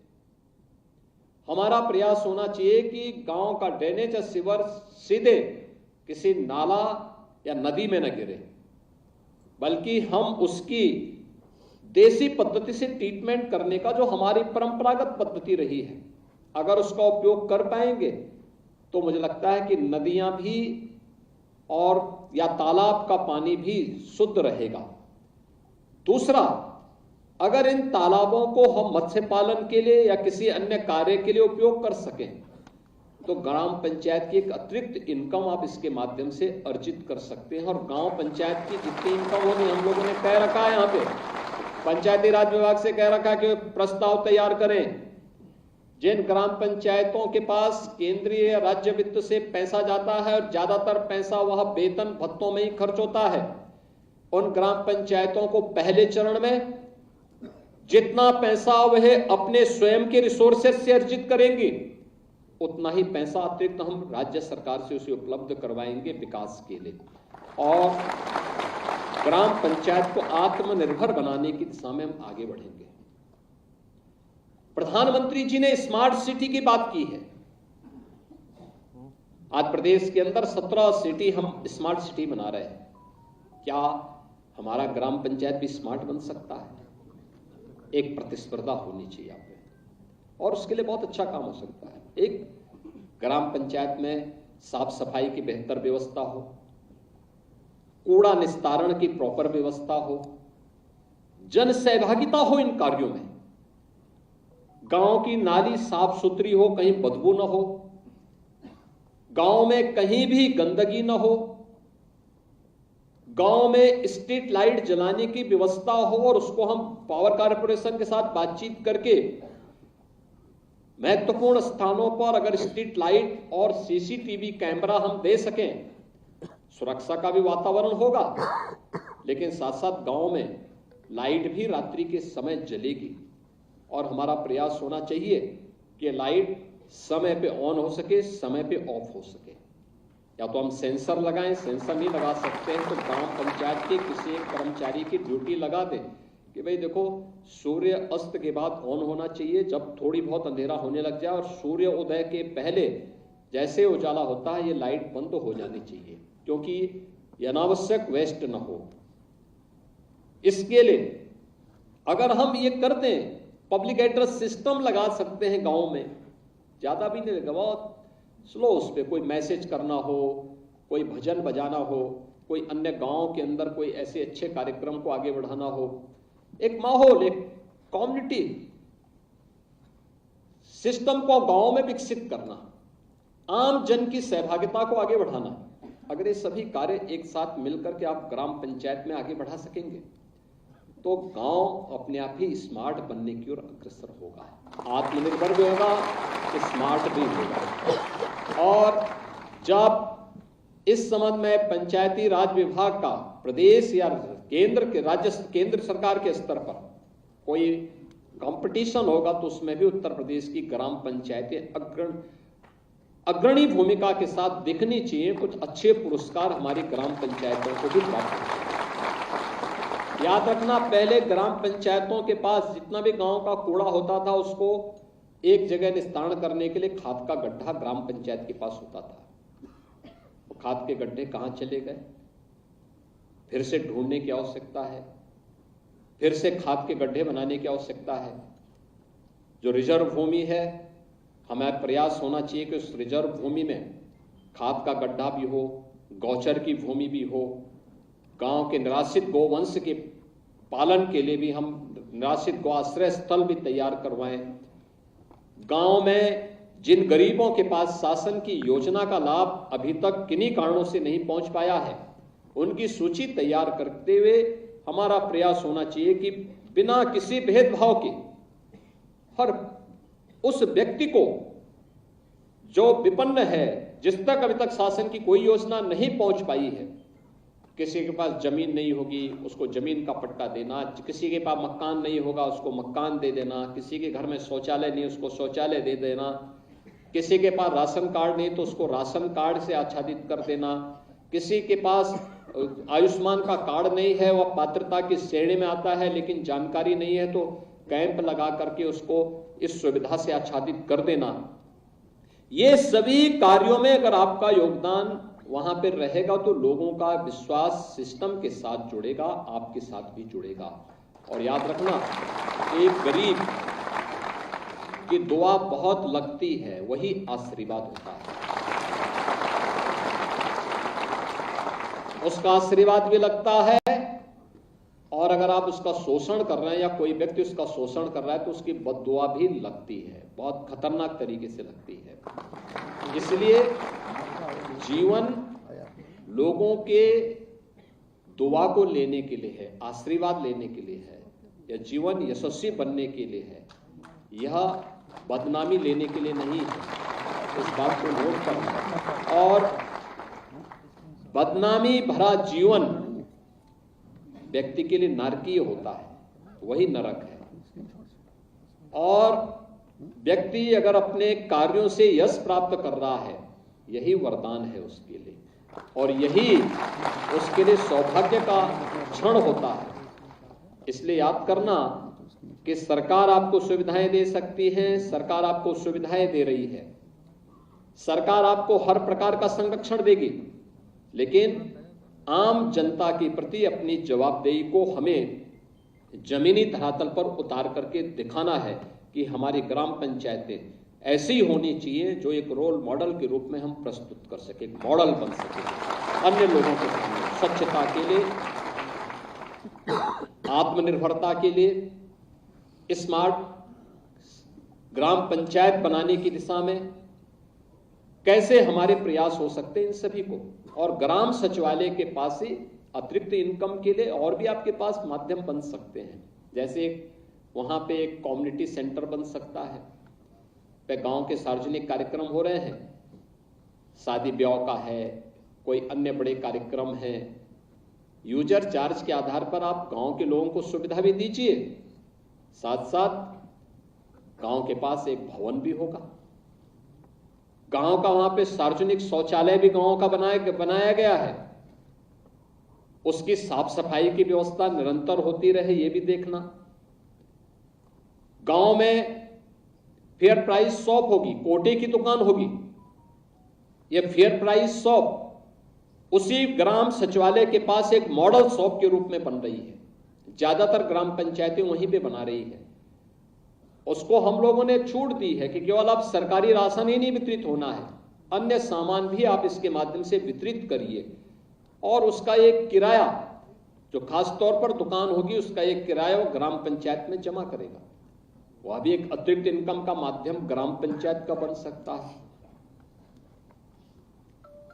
हमारा प्रयास होना चाहिए कि गांव का ड्रेनेज या सीवर सीधे किसी नाला या नदी में न गिरे, बल्कि हम उसकी देसी पद्धति से ट्रीटमेंट करने का जो हमारी परंपरागत पद्धति रही है, अगर उसका उपयोग कर पाएंगे तो मुझे लगता है कि नदियां भी और या तालाब का पानी भी शुद्ध रहेगा। दूसरा, अगर इन तालाबों को हम मत्स्य पालन के लिए या किसी अन्य कार्य के लिए उपयोग कर सकें तो ग्राम पंचायत की एक अतिरिक्त इनकम आप इसके माध्यम से अर्जित कर सकते हैं। और गांव पंचायत की जितनी इनकम होगी, हम लोगों ने कह रखा है, यहाँ पे पंचायती राज विभाग से कह रखा है कि प्रस्ताव तैयार करें। जिन ग्राम पंचायतों के पास केंद्रीय या राज्य वित्त से पैसा जाता है और ज्यादातर पैसा वह वेतन भत्तों में ही खर्च होता है, उन ग्राम पंचायतों को पहले चरण में जितना पैसा वह अपने स्वयं के रिसोर्सेस से अर्जित करेंगी, उतना ही पैसा अतिरिक्त हम राज्य सरकार से उसे उपलब्ध करवाएंगे विकास के लिए, और ग्राम पंचायत को आत्मनिर्भर बनाने की दिशा में हम आगे बढ़ेंगे। प्रधानमंत्री जी ने स्मार्ट सिटी की बात की है। आज प्रदेश के अंदर 17 सिटी हम स्मार्ट सिटी बना रहे हैं। क्या हमारा ग्राम पंचायत भी स्मार्ट बन सकता है? एक प्रतिस्पर्धा होनी चाहिए आप में, और उसके लिए बहुत अच्छा काम हो सकता है। एक ग्राम पंचायत में साफ सफाई की बेहतर व्यवस्था हो, कूड़ा निस्तारण की प्रॉपर व्यवस्था हो, जन सहभागिता हो इन कार्यों में, गांव की नाली साफ सुथरी हो, कहीं बदबू न हो, गांव में कहीं भी गंदगी न हो, गांव में स्ट्रीट लाइट जलाने की व्यवस्था हो, और उसको हम पावर कारपोरेशन के साथ बातचीत करके महत्वपूर्ण स्थानों पर अगर स्ट्रीट लाइट और सीसीटीवी कैमरा हम दे सकें, सुरक्षा का भी वातावरण होगा, लेकिन साथ साथ गांव में लाइट भी रात्रि के समय जलेगी। और हमारा प्रयास होना चाहिए कि लाइट समय पे ऑन हो सके, समय पे ऑफ हो सके। या तो हम सेंसर लगाएं, सेंसर नहीं लगा सकते हैं तो ग्राम पंचायत के किसी एक कर्मचारी की ड्यूटी लगा दें कि भाई देखो, सूर्य अस्त के बाद ऑन होना चाहिए, जब थोड़ी बहुत अंधेरा होने लग जाए और सूर्य उदय के पहले जैसे उजाला होता है ये लाइट बंद हो जानी चाहिए, क्योंकि ये अनावश्यक वेस्ट न हो। इसके लिए अगर हम ये कर दें, पब्लिक एड्रेस सिस्टम लगा सकते हैं गांव में, ज्यादा भी नहीं लगेगा, बहुत स्लो, उस पर कोई मैसेज करना हो, कोई भजन बजाना हो, कोई अन्य गांव के अंदर कोई ऐसे अच्छे कार्यक्रम को आगे बढ़ाना हो, एक माहौल, एक कम्युनिटी सिस्टम को गांव में विकसित करना, आम जन की सहभागिता को आगे बढ़ाना, अगर ये सभी कार्य एक साथ मिलकर के आप ग्राम पंचायत में आगे बढ़ा सकेंगे तो गांव अपने आप ही स्मार्ट बनने की ओर अग्रसर होगा, आत्मनिर्भर भी होगा, स्मार्ट भी होगा। और जब इस संबंध में पंचायती राज विभाग का प्रदेश या केंद्र सरकार के स्तर पर कोई कंपटीशन होगा तो उसमें भी उत्तर प्रदेश की ग्राम पंचायतें अग्रणी भूमिका के साथ दिखनी चाहिए। कुछ अच्छे पुरस्कार हमारी ग्राम पंचायतों को भी प्राप्त हों। याद रखना, पहले ग्राम पंचायतों के पास जितना भी गांव का कूड़ा होता था उसको एक जगह निस्तारण करने के लिए खाद का गड्ढा ग्राम पंचायत के पास होता था। खाद के गड्ढे कहां चले गए? फिर से ढूंढने की आवश्यकता है, फिर से खाद के गड्ढे बनाने की आवश्यकता है। जो रिजर्व भूमि है, हमें प्रयास होना चाहिए कि उस रिजर्व भूमि में खाद का गड्ढा भी हो, गौचर की भूमि भी हो, गांव के निराश्रित गोवंश के पालन के लिए भी हम निराश्रित गौ आश्रय स्थल भी तैयार करवाएं। गांव में जिन गरीबों के पास शासन की योजना का लाभ अभी तक किन्हीं कारणों से नहीं पहुंच पाया है, उनकी सूची तैयार करते हुए हमारा प्रयास होना चाहिए कि बिना किसी भेदभाव के हर उस व्यक्ति को जो विपन्न है, जिस तक अभी तक शासन की कोई योजना नहीं पहुंच पाई है, किसी के पास जमीन नहीं होगी उसको जमीन का पट्टा देना, किसी के पास मकान नहीं होगा उसको मकान दे देना, किसी के घर में शौचालय नहीं उसको शौचालय दे देना, किसी के पास राशन कार्ड नहीं तो उसको राशन कार्ड से आच्छादित कर देना, किसी के पास आयुष्मान का कार्ड नहीं है, वह पात्रता की श्रेणी में आता है लेकिन जानकारी नहीं है, तो कैंप लगा करके उसको इस सुविधा से आच्छादित कर देना। ये सभी कार्यों में अगर आपका योगदान वहां पर रहेगा तो लोगों का विश्वास सिस्टम के साथ जुड़ेगा, आपके साथ भी जुड़ेगा। और याद रखना, एक गरीब की दुआ बहुत लगती है, वही आशीर्वाद होता है। उसका आशीर्वाद भी लगता है, और अगर आप उसका शोषण कर रहे हैं या कोई व्यक्ति उसका शोषण कर रहा है तो उसकी बद्दुआ भी लगती है, बहुत खतरनाक तरीके से लगती है। इसलिए जीवन लोगों के दुआ को लेने के लिए है, आशीर्वाद लेने के लिए है, या जीवन यशस्वी बनने के लिए है, यह बदनामी लेने के लिए नहीं है। इस बात को नोट करना। और बदनामी भरा जीवन व्यक्ति के लिए नरकीय होता है, वही नरक है। और व्यक्ति अगर अपने कार्यों से यश प्राप्त कर रहा है, यही वरदान है उसके लिए, और यही उसके लिए सौभाग्य का क्षण होता है। इसलिए याद करना, कि सरकार आपको सुविधाएं दे सकती है, सरकार आपको सुविधाएं दे रही है, सरकार आपको हर प्रकार का संरक्षण देगी, लेकिन आम जनता के प्रति अपनी जवाबदेही को हमें जमीनी धरातल पर उतार करके दिखाना है कि हमारी ग्राम पंचायतें ऐसी होनी चाहिए जो एक रोल मॉडल के रूप में हम प्रस्तुत कर सके, मॉडल बन सके अन्य लोगों के सामने, स्वच्छता के लिए, आत्मनिर्भरता के लिए, स्मार्ट ग्राम पंचायत बनाने की दिशा में कैसे हमारे प्रयास हो सकते हैं इन सभी को। और ग्राम सचिवालय के पास ही अतिरिक्त इनकम के लिए और भी आपके पास माध्यम बन सकते हैं, जैसे वहां पे एक कम्युनिटी सेंटर बन सकता है, पे गांव के सार्वजनिक कार्यक्रम हो रहे हैं, शादी ब्याह का है, कोई अन्य बड़े कार्यक्रम है, यूजर चार्ज के आधार पर आप गांव के लोगों को सुविधा भी दीजिए, साथ साथ गांव के पास एक भवन भी होगा, गांव का वहां पे सार्वजनिक शौचालय भी गांव का बनाया गया है, उसकी साफ सफाई की व्यवस्था निरंतर होती रहे ये भी देखना। गांव में फेयर प्राइस शॉप होगी, कोटे की दुकान होगी, ये फेयर प्राइस शॉप उसी ग्राम सचिवालय के पास एक मॉडल शॉप के रूप में बन रही है, ज्यादातर ग्राम पंचायतें वहीं पे बना रही है। उसको हम लोगों ने छूट दी है कि केवल अब सरकारी राशन ही नहीं वितरित होना है, अन्य सामान भी आप इसके माध्यम से वितरित करिए, और उसका एक किराया जो खास तौर पर दुकान होगी उसका एक किराया वो ग्राम पंचायत में जमा करेगा, वह भी एक अतिरिक्त इनकम का माध्यम ग्राम पंचायत का बन सकता है।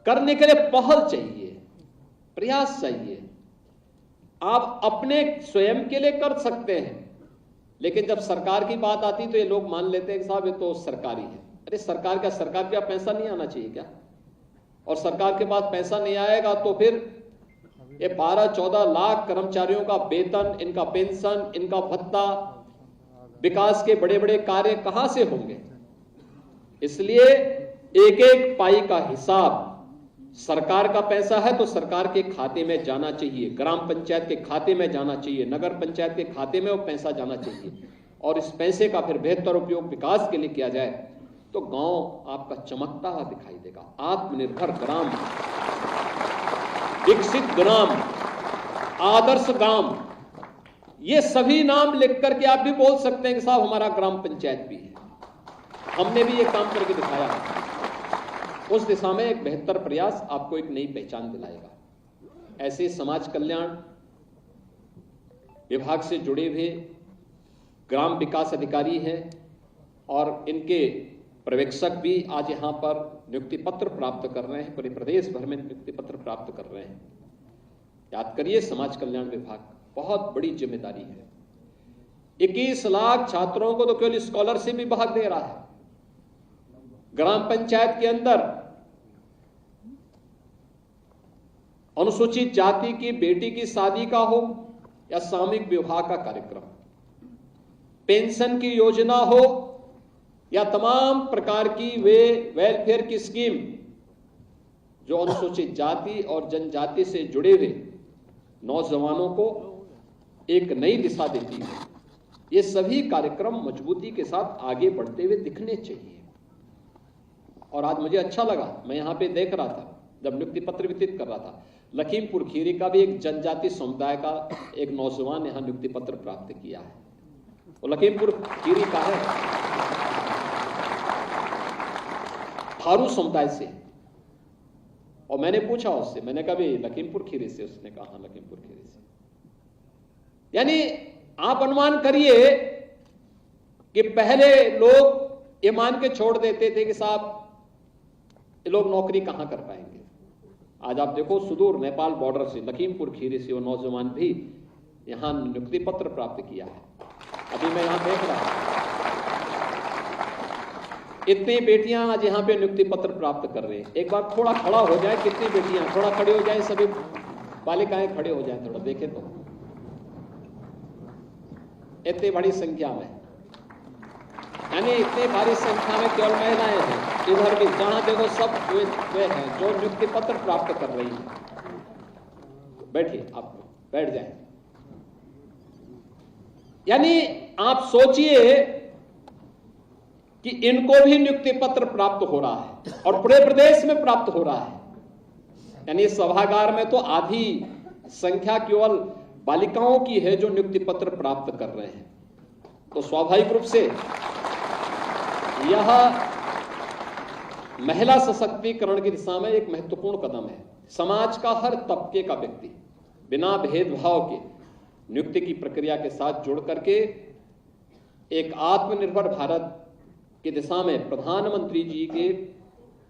करने के लिए पहल चाहिए, प्रयास चाहिए। आप अपने स्वयं के लिए कर सकते हैं, लेकिन जब सरकार की बात आती तो ये लोग मान लेते हैं कि साहब ये तो सरकारी है। अरे सरकार क्या, सरकार के पास पैसा नहीं आना चाहिए क्या? और सरकार के पास पैसा नहीं आएगा तो फिर ये 12-14 लाख कर्मचारियों का वेतन, इनका पेंशन, इनका भत्ता, विकास के बड़े बड़े कार्य कहां से होंगे? इसलिए एक एक पाई का हिसाब, सरकार का पैसा है तो सरकार के खाते में जाना चाहिए, ग्राम पंचायत के खाते में जाना चाहिए, नगर पंचायत के खाते में वो पैसा जाना चाहिए, और इस पैसे का फिर बेहतर उपयोग विकास के लिए किया जाए तो गांव आपका चमकता हुआ दिखाई देगा। आत्मनिर्भर ग्राम, विकसित ग्राम, आदर्श ग्राम, ये सभी नाम लिख करके आप भी बोल सकते हैं कि साहब हमारा ग्राम पंचायत भी है, हमने भी ये काम करके दिखाया है। उस दिशा में एक बेहतर प्रयास आपको एक नई पहचान दिलाएगा। ऐसे समाज कल्याण विभाग से जुड़े हुए ग्राम विकास अधिकारी हैं और इनके पर्यवेक्षक भी आज यहां पर नियुक्ति पत्र प्राप्त कर रहे हैं, पूरे प्रदेश भर में नियुक्ति पत्र प्राप्त कर रहे हैं। याद करिए, समाज कल्याण विभाग बहुत बड़ी जिम्मेदारी है। 21 लाख छात्रों को तो केवल स्कॉलरशिप विभाग दे रहा है। ग्राम पंचायत के अंदर अनुसूचित जाति की बेटी की शादी का हो या सामूहिक विवाह का कार्यक्रम, पेंशन की योजना हो या तमाम प्रकार की वे वेलफेयर की स्कीम जो अनुसूचित जाति और जनजाति से जुड़े हुए नौजवानों को एक नई दिशा देती है, ये सभी कार्यक्रम मजबूती के साथ आगे बढ़ते हुए दिखने चाहिए। और आज मुझे अच्छा लगा, मैं यहां पे देख रहा था जब नियुक्ति पत्र वितरित कर रहा था, लखीमपुर खीरी का भी एक जनजाति समुदाय का एक नौजवान यहां नियुक्ति पत्र प्राप्त किया है। वो लखीमपुर खीरी का है, थारू समुदाय से। और मैंने पूछा उससे, मैंने कहा भी लखीमपुर खीरी से? उसने कहा हाँ लखीमपुर खीरी से। यानी आप अनुमान करिए कि पहले लोग ये मान के छोड़ देते थे कि साहब ये लोग नौकरी कहां कर पाएंगे। आज आप देखो, सुदूर नेपाल बॉर्डर से लखीमपुर खीरी से वो नौजवान भी यहां नियुक्ति पत्र प्राप्त किया है। अभी मैं यहां देख रहा हूं, इतनी बेटियां आज यहां पे नियुक्ति पत्र प्राप्त कर रहे हैं। एक बार थोड़ा खड़ा हो जाए, कितनी बेटियां, थोड़ा खड़े हो जाए, सभी बालिकाएं खड़े हो जाए, थोड़ा देखें तो इतनी बड़ी संख्या में, यानी इतनी भारी संख्या में केवल महिलाएं हैं। इधर भी जहां देखो सब वे हैं जो नियुक्ति पत्र प्राप्त कर रही है। बैठिए, आप बैठ जाएं। यानी आप सोचिए कि इनको भी नियुक्ति पत्र प्राप्त हो रहा है और पूरे प्रदेश में प्राप्त हो रहा है। यानी सभागार में तो आधी संख्या केवल बालिकाओं की है जो नियुक्ति पत्र प्राप्त कर रहे हैं। तो स्वाभाविक रूप से यह महिला सशक्तिकरण की दिशा में एक महत्वपूर्ण कदम है। समाज का हर तबके का व्यक्ति बिना भेदभाव के नियुक्ति की प्रक्रिया के साथ जुड़ करके एक आत्मनिर्भर भारत की दिशा में प्रधानमंत्री जी के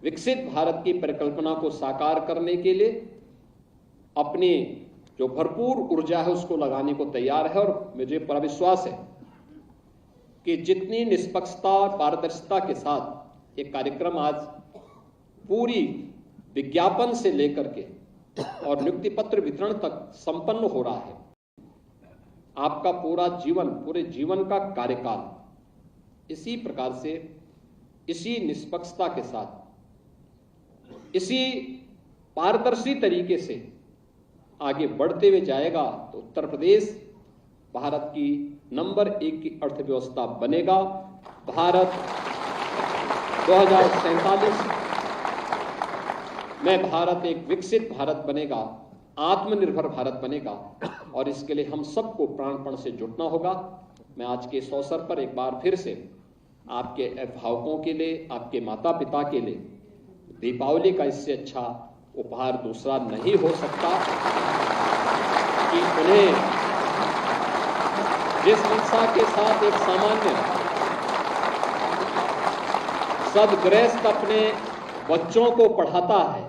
विकसित भारत की परिकल्पना को साकार करने के लिए अपनी जो भरपूर ऊर्जा है उसको लगाने को तैयार है। और मुझे पूरा विश्वास है कि जितनी निष्पक्षता और पारदर्शिता के साथ एक कार्यक्रम आज पूरी विज्ञापन से लेकर के और नियुक्ति पत्र वितरण तक संपन्न हो रहा है, आपका पूरा जीवन, पूरे जीवन का कार्यकाल इसी प्रकार से, इसी निष्पक्षता के साथ, इसी पारदर्शी तरीके से आगे बढ़ते हुए जाएगा तो उत्तर प्रदेश भारत की नंबर 1 की अर्थव्यवस्था बनेगा। भारत 2047 में भारत एक विकसित भारत बनेगा, आत्मनिर्भर भारत बनेगा और इसके लिए हम सबको प्राणपण से जुटना होगा। मैं आज के इस अवसर पर एक बार फिर से आपके अभिभावकों के लिए, आपके माता पिता के लिए दीपावली का इससे अच्छा उपहार दूसरा नहीं हो सकता कि उन्हें जिस उत्साह के साथ एक सामान्य सदगृहस्थ अपने बच्चों को पढ़ाता है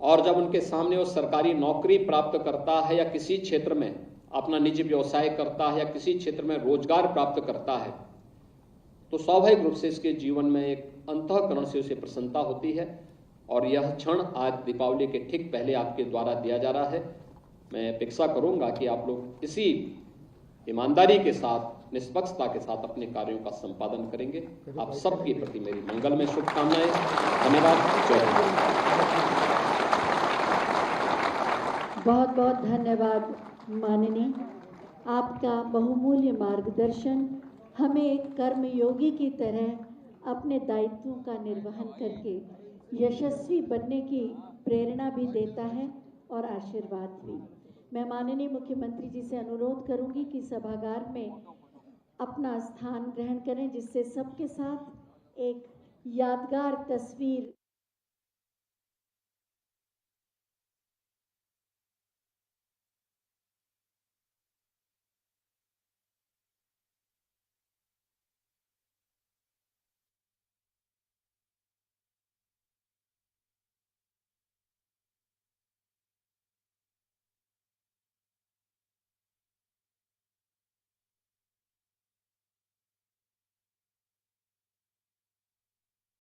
और जब उनके सामने वो सरकारी नौकरी प्राप्त करता है या किसी क्षेत्र में अपना निजी व्यवसाय करता है या किसी क्षेत्र में रोजगार प्राप्त करता है तो स्वाभाविक रूप से इसके जीवन में एक अंतःकरण से उसे प्रसन्नता होती है। और यह क्षण आज दीपावली के ठीक पहले आपके द्वारा दिया जा रहा है। मैं अपेक्षा करूंगा कि आप लोग इसी ईमानदारी के साथ, निष्पक्षता के साथ अपने कार्यों का संपादन करेंगे। आप सबके प्रति मेरी मंगलमय शुभकामनाएं। धन्यवाद। जय हिंद। बहुत बहुत धन्यवाद माननीय। आपका बहुमूल्य मार्गदर्शन हमें एक कर्मयोगी की तरह अपने दायित्वों का निर्वहन करके यशस्वी बनने की प्रेरणा भी देता है और आशीर्वाद भी। मैं माननीय मुख्यमंत्री जी से अनुरोध करूंगी कि सभागार में अपना स्थान ग्रहण करें जिससे सबके साथ एक यादगार तस्वीर